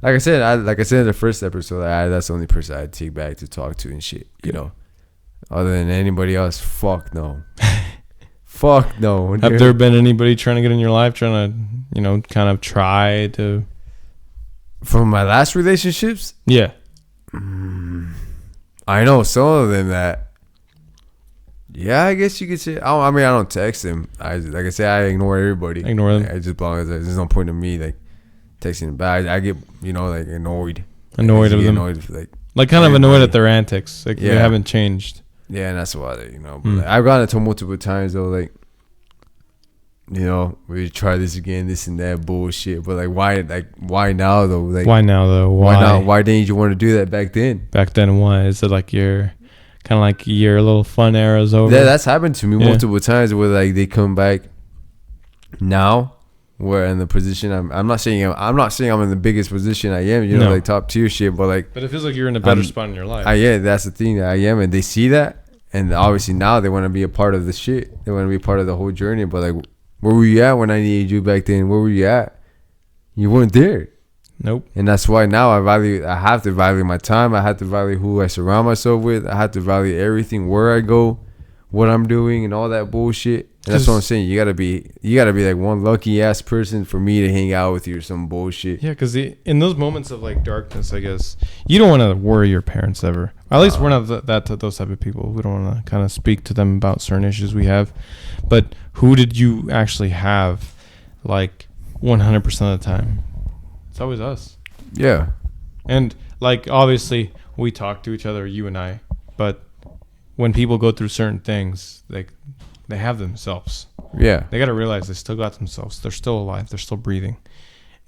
S1: like I said in the first episode, that's the only person I'd take back to talk to and shit, other than anybody else. Fuck no. Fuck no.
S2: Have there been anybody trying to get in your life, trying to, kind of try to?
S1: From my last relationships?
S2: Yeah.
S1: I know some of them that, yeah, I guess you could say. I don't text them. I ignore everybody.
S2: Ignore them.
S1: I just, as long as there's no point in me like texting them back. I get like annoyed.
S2: Annoyed of them. Like kind of annoyed at their antics. Like they haven't changed.
S1: Yeah, and that's why But like, I've gotten it to multiple times though. Like, we try this again, this and that bullshit. But like, why now though? Like,
S2: why now though?
S1: Why not? Why didn't you want to do that back then?
S2: Back then, why? Is it like you're kind of like your little fun era's over.
S1: Yeah, that's happened to me multiple times where like they come back now. Where in the position I'm not saying I'm in the biggest position I am, like top tier shit, but like.
S2: But it feels like you're in a better spot in your life.
S1: That's the thing that I am, and they see that, and obviously now they want to be a part of the shit. They want to be part of the whole journey. But like, where were you at when I needed you back then? Where were you at? You weren't there.
S2: Nope.
S1: And that's why now I have to value my time. I have to value who I surround myself with. I have to value everything, where I go, what I'm doing, and all that bullshit. And that's what I'm saying. You gotta be like one lucky ass person for me to hang out with you or some bullshit.
S2: Yeah, because in those moments of like darkness, I guess you don't want to worry your parents ever. At least we're not those type of people. We don't want to kind of speak to them about certain issues we have. But who did you actually have, like 100% of the time? It's always us.
S1: Yeah.
S2: And like obviously we talk to each other, you and I, but when people go through certain things, like they have themselves.
S1: Yeah.
S2: They got to realize they still got themselves. They're still alive. They're still breathing.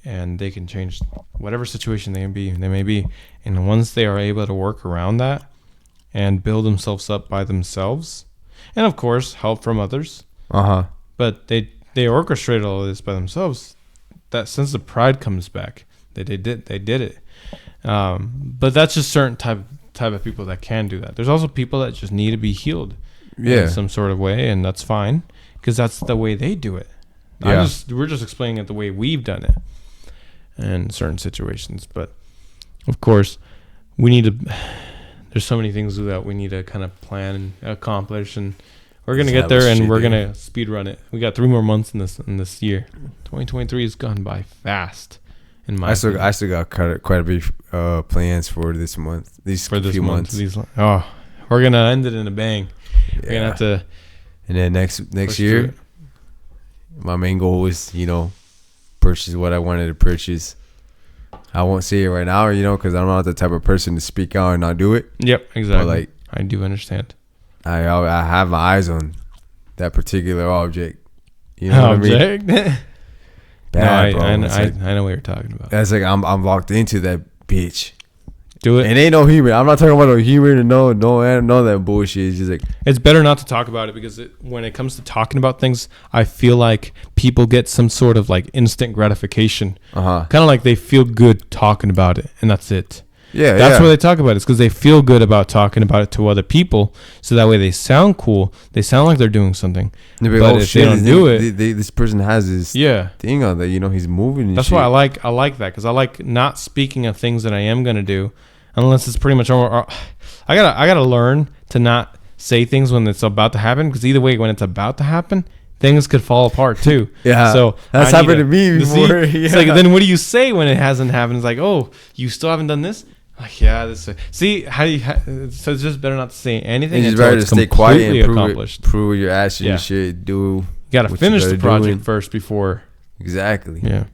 S2: And they can change whatever situation they may be. And once they are able to work around that and build themselves up by themselves, and of course, help from others. But they orchestrate all of this by themselves. That sense of pride comes back. They did it. But that's just certain type of people that can do that. There's also people that just need to be healed. In some sort of way, and that's fine because that's the way they do it. We're just explaining it the way we've done it in certain situations. But of course, we need to. There's so many things that we need to kind of plan and accomplish, and we're gonna get there, and we're gonna speed run it. We got 3 more months in this year. 2023 has gone by fast. I still
S1: got quite a bit plans for this month. Few months.
S2: We're gonna end it in a bang. We're gonna have to.
S1: And then next year, my main goal is purchase what I wanted to purchase. I won't say it right now, because I'm not the type of person to speak out and not do it.
S2: Yep, exactly.
S1: But like,
S2: I do understand.
S1: I have my eyes on that particular object. You know what I mean?
S2: Bad, bro. I know what you're talking about.
S1: That's like I'm locked into that bitch.
S2: Do it.
S1: It ain't no human. I'm not talking about no human or no that bullshit. It's just like
S2: it's better not to talk about it because when it comes to talking about things, I feel like people get some sort of like instant gratification. Kind of like they feel good talking about it, and that's it.
S1: Yeah,
S2: that's why they talk about it. It's because they feel good about talking about it to other people, so that way they sound cool. They sound like they're doing something.
S1: Yeah,
S2: but if they don't do it,
S1: this person has this thing on that. He's moving. And
S2: that's
S1: shit.
S2: why I like that because I like not speaking of things that I am gonna do. Unless it's pretty much over. I gotta learn to not say things when it's about to happen because either way, when it's about to happen, things could fall apart too.
S1: Yeah.
S2: So
S1: that's happened to me before.
S2: It's like then what do you say when it hasn't happened? It's like, oh, you still haven't done this. Like, yeah, this. See how you. So it's just better not to say anything.
S1: It's better to stay quiet and prove your actions. You should do.
S2: You gotta finish the project first before.
S1: Exactly.
S2: Yeah.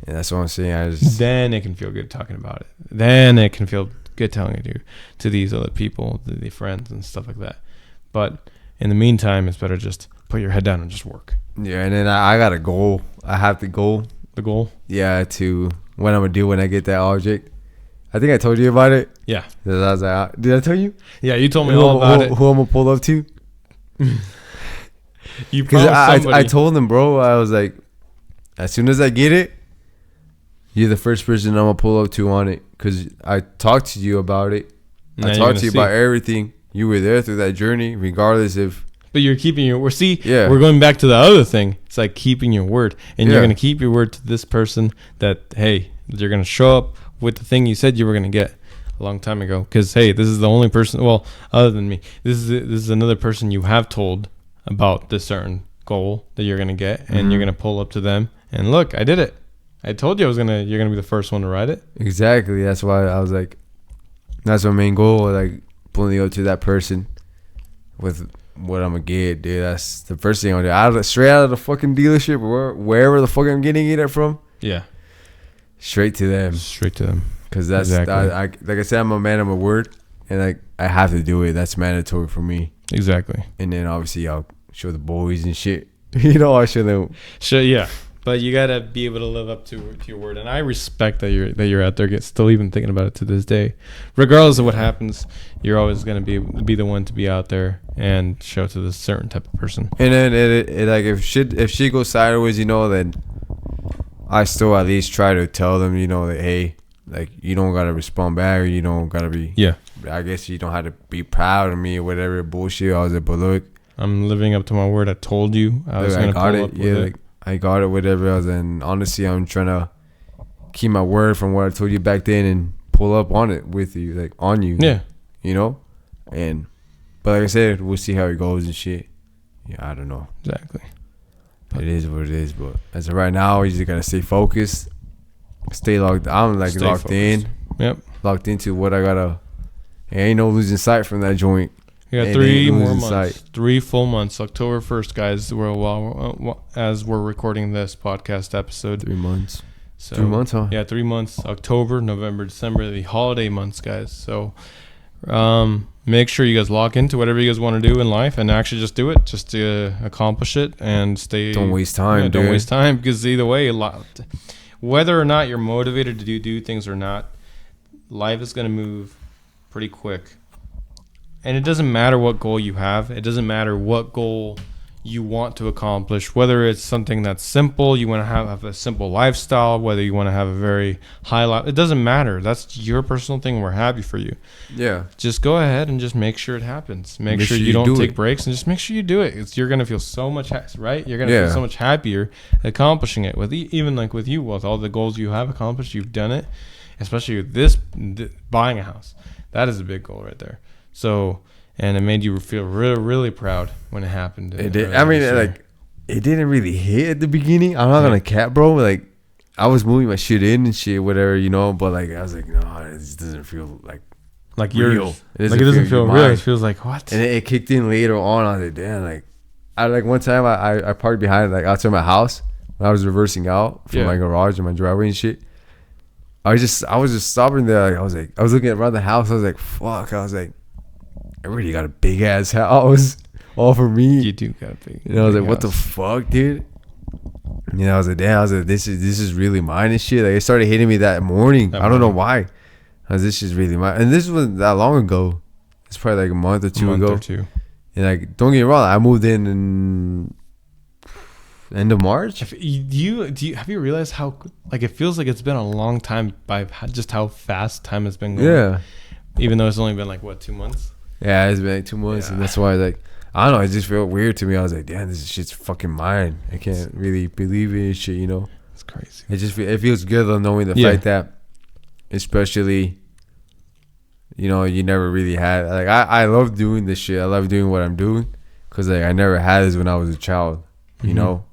S1: Yeah, that's what I'm saying.
S2: Then it can feel good talking about it. Then it can feel good telling it to these other people, the friends and stuff like that. But in the meantime, it's better just put your head down and just work.
S1: Yeah, and then I got a goal. I have the goal.
S2: The goal?
S1: Yeah, to what I'm going to do when I get that object. I think I told you about it.
S2: Yeah.
S1: I was like, did I tell you?
S2: Yeah, you told me all about it.
S1: Who I'm going to pull up to?
S2: You promised somebody.
S1: I told him, bro, I was like, as soon as I get it, you're the first person I'm going to pull up to on it. Because I talked to you about it. I talked to you about everything. You were there through that journey, regardless if...
S2: But you're keeping your word. See, we're going back to the other thing. It's like keeping your word. And you're going to keep your word to this person that, hey, you're going to show up with the thing you said you were going to get a long time ago. Because, hey, this is the only person... Well, other than me. This is another person you have told about this certain goal that you're going to get. And you're going to pull up to them. And look, I did it. I told you you're gonna be the first one to ride it.
S1: Exactly. That's why I was like, that's my main goal. Like pulling up to that person with what I'm gonna get, dude. That's the first thing I'm gonna do. Straight out of the fucking dealership or wherever the fuck I'm getting it from.
S2: Yeah.
S1: Straight to them. Because that's exactly. Like I said, I'm a man of my word, and like I have to do it. That's mandatory for me.
S2: Exactly.
S1: And then obviously I'll show the boys and shit. I'll show them.
S2: Yeah. But you gotta be able to live up to your word, and I respect that you're out there, still even thinking about it to this day. Regardless of what happens, you're always gonna be the one to be out there and show to this certain type of person.
S1: And then it like if she goes sideways, then I still at least try to tell them, that hey, like you don't gotta respond back, or you don't gotta be.
S2: Yeah.
S1: I guess you don't have to be proud of me or whatever bullshit. I was like, but look,
S2: I'm living up to my word. I told you I was gonna pull up with it.
S1: Like I got it, whatever else. And honestly, I'm trying to keep my word from what I told you back then and pull up on it with you, like on you.
S2: Yeah.
S1: But like I said, we'll see how it goes and shit. Yeah, I don't know.
S2: Exactly.
S1: It is what it is. But as of right now, you just gotta stay focused, stay locked. I'm like
S2: Stay
S1: locked
S2: focused.
S1: in.
S2: Yep.
S1: Locked into what I gotta. Ain't no losing sight from that joint.
S2: We got
S1: Ain't
S2: 3 more
S1: losing
S2: months.
S1: sight.
S2: 3 full months. October 1st, guys. As we're recording this podcast episode.
S1: 3 months.
S2: So
S1: 3 months, huh?
S2: Yeah, 3 months. October, November, December, the holiday months, guys. So make sure you guys lock into whatever you guys want to do in life and actually just do it, just to accomplish it and stay.
S1: Don't waste time.
S2: Yeah, don't waste time, because either way, whether or not you're motivated to do things or not, life is going to move pretty quick. And it doesn't matter what goal you have. It doesn't matter what goal you want to accomplish, whether it's something that's simple, you want to have a simple lifestyle, whether you want to have a very high life. It doesn't matter. That's your personal thing. We're happy for you.
S1: Yeah.
S2: Just go ahead and just make sure it happens. Make sure you don't take breaks, and just make sure you do it. You're going to feel so much, right? You're going to feel so much happier accomplishing it. Even like with you, with all the goals you have accomplished, you've done it, especially with buying a house. That is a big goal right there. So, and it made you feel really, really proud when it happened.
S1: It did. I mean, like, it didn't really hit at the beginning. I'm not gonna cap, bro. Like, I was moving my shit in and shit, whatever, but like, I was like, no, this doesn't feel like
S2: real.
S1: Yours.
S2: It doesn't feel real. It feels like, what?
S1: And it kicked in later on. I was like, damn, like, one time I parked behind, like, outside my house when I was reversing out from my garage and my driveway and shit. I was just stopping there. Like, I was looking around the house. I was like, fuck. I was like, I already got a big ass house all for me.
S2: You do got a big.
S1: I was like, what the fuck, dude? I was like, damn. I was like, this is really mine and shit. Like, it started hitting me that morning. I don't know why. I was, this is really mine. And this wasn't that long ago. It's probably like a month or two ago. And like, don't get me wrong, I moved in end of March.
S2: Have you realized how, like, it feels like it's been a long time by just how fast time has been going?
S1: Yeah.
S2: Even though it's only been like, what, 2 months?
S1: Yeah, it's been like 2 months, and that's why, like, I don't know, it just felt weird to me. I was like, damn, this shit's fucking mine. I can't really believe it and shit,
S2: It's crazy.
S1: It feels good though, knowing the fact that, especially, you never really had, like, I love doing this shit. I love doing what I'm doing, because, like, I never had this when I was a child, you know?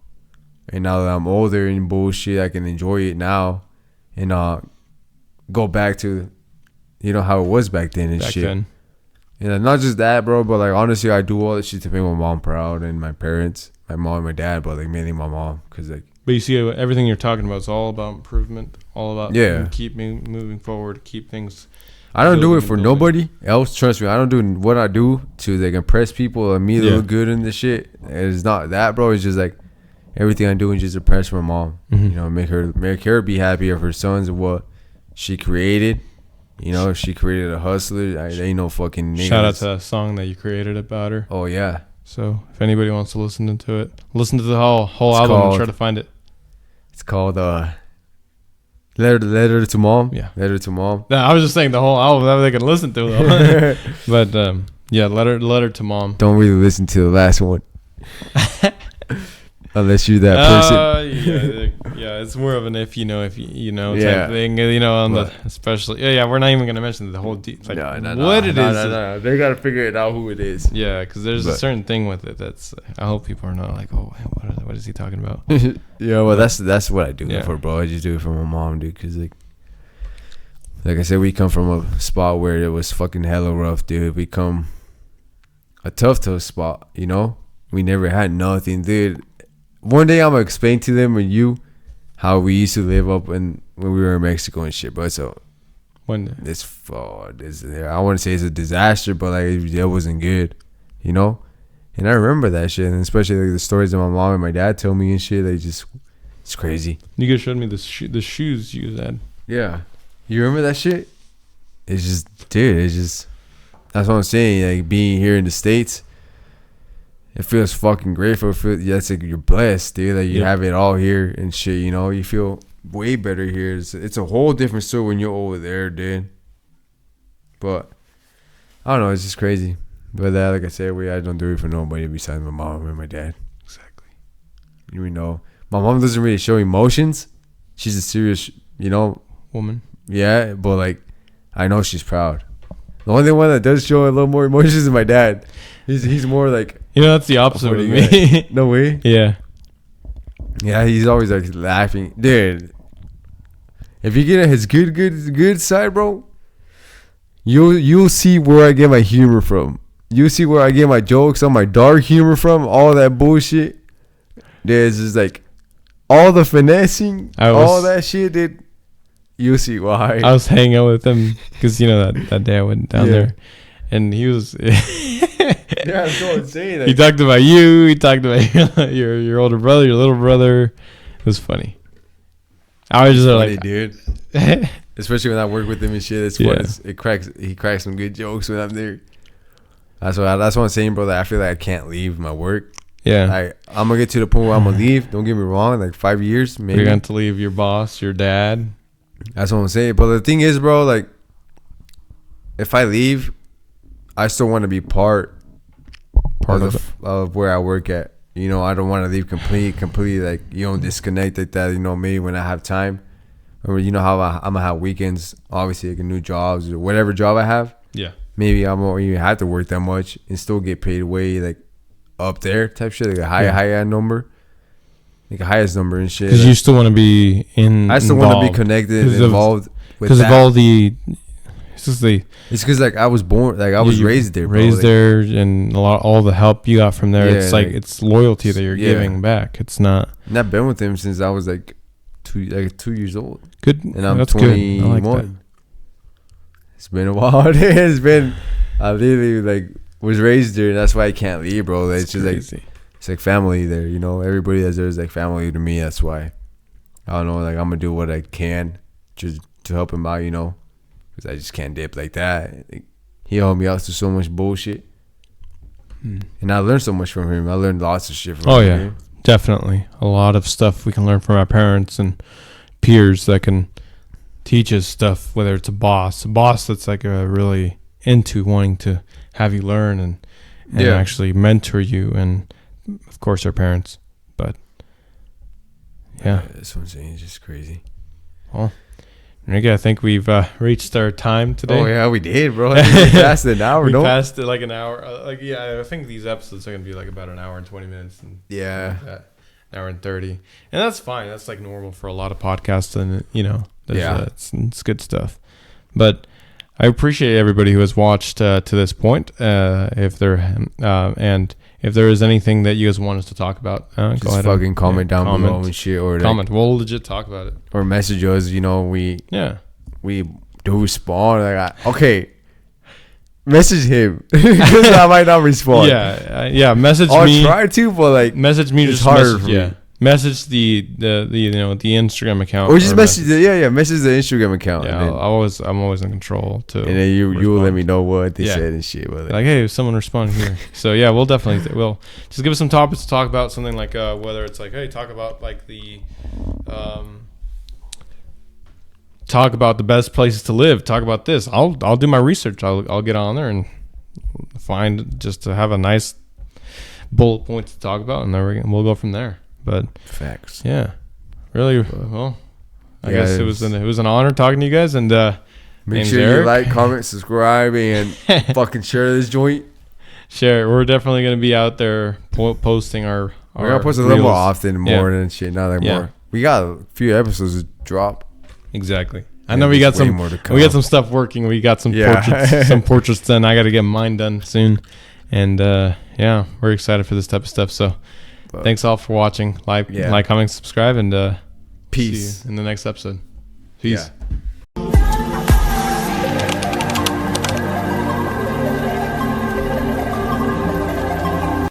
S1: And now that I'm older and bullshit, I can enjoy it now and go back to, how it was back then and
S2: back
S1: shit.
S2: Then.
S1: And not just that, bro, but like, honestly, I do all this shit to make my mom proud and my parents, my mom and my dad, but like mainly my mom, because like.
S2: But you see, everything you're talking about is all about improvement, all about keep moving forward, keep things.
S1: I don't do it for nobody else. Trust me, I don't do what I do to like impress people or me to look good in the shit. It's not that, bro. It's just like everything I do is just impress my mom. Make her be happy of her sons and what she created. She created a hustler. They ain't no fucking niggas.
S2: Shout out to that song that you created about her.
S1: Oh yeah.
S2: So if anybody wants to listen to it, listen to the whole album and try to find it.
S1: It's called Letter to Mom.
S2: Yeah.
S1: Letter to Mom.
S2: No, I was just saying the whole album that they can listen to though. But Letter to Mom.
S1: Don't really listen to the last one. Unless you're that person.
S2: Yeah, it's more of an if you know type thing, especially we're not even gonna mention the whole what it is.
S1: No. They gotta figure it out who it is.
S2: Yeah, because there's a certain thing with it that's. I hope people are not like, oh, what is he talking about?
S1: Yeah, well, that's what I do it for, bro. I just do it for my mom, dude. Because like I said, we come from a spot where it was fucking hella rough, dude. We come a tough spot, We never had nothing, dude. One day I'm gonna explain to them and you how we used to live up when we were in Mexico and shit, bro. So
S2: one day
S1: I want to say it's a disaster, but like it wasn't good, And I remember that shit, and especially like the stories that my mom and my dad tell me and shit. They just It's crazy.
S2: You guys showed me the shoes you had.
S1: Yeah. You remember that shit? It's just, dude, it's just, that's what I'm saying. Like, being here in the States, it feels fucking grateful. That's like you're blessed, dude. Like, you have it all here and shit, you know? You feel way better here. It's a whole different story when you're over there, dude. But, I don't know. It's just crazy. But that, like I said, I don't do it for nobody besides my mom and my dad.
S2: Exactly.
S1: You know, my mom doesn't really show emotions. She's a serious, you know,
S2: woman.
S1: Yeah, but like, I know she's proud. The only one that does show a little more emotions is my dad. He's more like,
S2: you know, that's the opposite with me.
S1: No way.
S2: Yeah.
S1: Yeah, he's always like laughing, dude. If you get at his good side, bro, you'll see where I get my humor from. You'll see where I get my jokes, all my dark humor from, all that bullshit. There's just like all the finessing, all that shit, dude. You'll see why.
S2: I was hanging out with him because, you know, that day I went down there, and he was.
S1: Yeah, I'm so insane. Like,
S2: he talked about you. He talked about your older brother, your little brother. It was funny. I was just funny, like,
S1: dude. Especially when I work with him and shit. It's fun. He cracks some good jokes when I'm there. That's what I'm saying, brother. I feel like I can't leave my work.
S2: Yeah.
S1: I'm gonna get to the point where I'm gonna leave. Don't get me wrong. Like 5 years, maybe.
S2: You're going to leave your boss, your dad.
S1: That's what I'm saying. But the thing is, bro, like, if I leave, I still want to be part of where I work at. You know, I don't want to leave completely, like, you know, disconnect like that. You know, maybe when I have time, or you know how I'm gonna have weekends, obviously, like new jobs or whatever job I have.
S2: Yeah.
S1: Maybe I won't even have to work that much and still get paid way like up there type shit, like a high number, like a highest number and shit.
S2: Because you still want to be
S1: I still want to be connected and involved with that.
S2: Because of all the.
S1: It's because like I was born, like I was raised there, bro.
S2: Raised there, and all the help you got from there. It's like it's loyalty that you're giving back. It's not.
S1: And I've been with him since I was like 2 years old.
S2: Good,
S1: and I'm
S2: that's
S1: 21.
S2: Good. I like that.
S1: It's been a while. It's been. I literally like was raised there, and that's why I can't leave, bro. It's just
S2: crazy.
S1: Like it's like family there, you know. Everybody that's there is like family to me. That's why I don't know. Like I'm gonna do what I can just to help him out, you know. Because I just can't dip like that. Like, he helped me out to so much bullshit. And I learned so much from him. I learned lots of shit from him.
S2: Oh, yeah. Definitely. A lot of stuff we can learn from our parents and peers that can teach us stuff, whether it's a boss that's like really into wanting to have you learn and actually mentor you. And, of course, our parents. But, yeah.
S1: That's what I'm saying. It's just crazy.
S2: Well. Enrique, I think we've reached our time today.
S1: Oh, yeah, we did, bro. I think we passed an hour,
S2: We passed it like an hour. I think these episodes are going to be like about an hour and 20 minutes. And
S1: yeah.
S2: Like an hour and 30. And that's fine. That's like normal for a lot of podcasts. And, you know, it's good stuff. But I appreciate everybody who has watched to this point. If there is anything that you guys want us to talk about, go ahead.
S1: Just fucking comment down below and shit. Or
S2: comment. We'll legit talk about it.
S1: Or message us. You know, we do respond. Like, okay, message him because I might not respond.
S2: Yeah. Message me.
S1: I'll try to, but like
S2: message me.
S1: It's hard for me.
S2: Message the Instagram account.
S1: Or just message message the Instagram account.
S2: Yeah, I'm always in control too.
S1: And then you will let me know what they said and shit.
S2: Like, hey, someone responded here. So yeah, we'll definitely we'll just give us some topics to talk about. Something like whether it's like, hey, talk about like the talk about the best places to live. Talk about this. I'll do my research. I'll get on there and find just to have a nice bullet point to talk about, and then we'll go from there. But
S1: facts.
S2: Yeah. Really well. I guess it was an honor talking to you guys, and
S1: make sure you like, comment, subscribe, and fucking share this joint.
S2: Share. We're definitely gonna be out there posting our
S1: we're gonna post a little more often, more than shit. Not like more. We got a few episodes to drop.
S2: Exactly. I know we got some more to come. We got some stuff working. We got some portraits done. I got to get mine done soon, and we're excited for this type of stuff. So. Thanks all for watching. Like, comment, subscribe, and
S1: peace
S2: see you in the next episode. Peace.
S1: Yeah.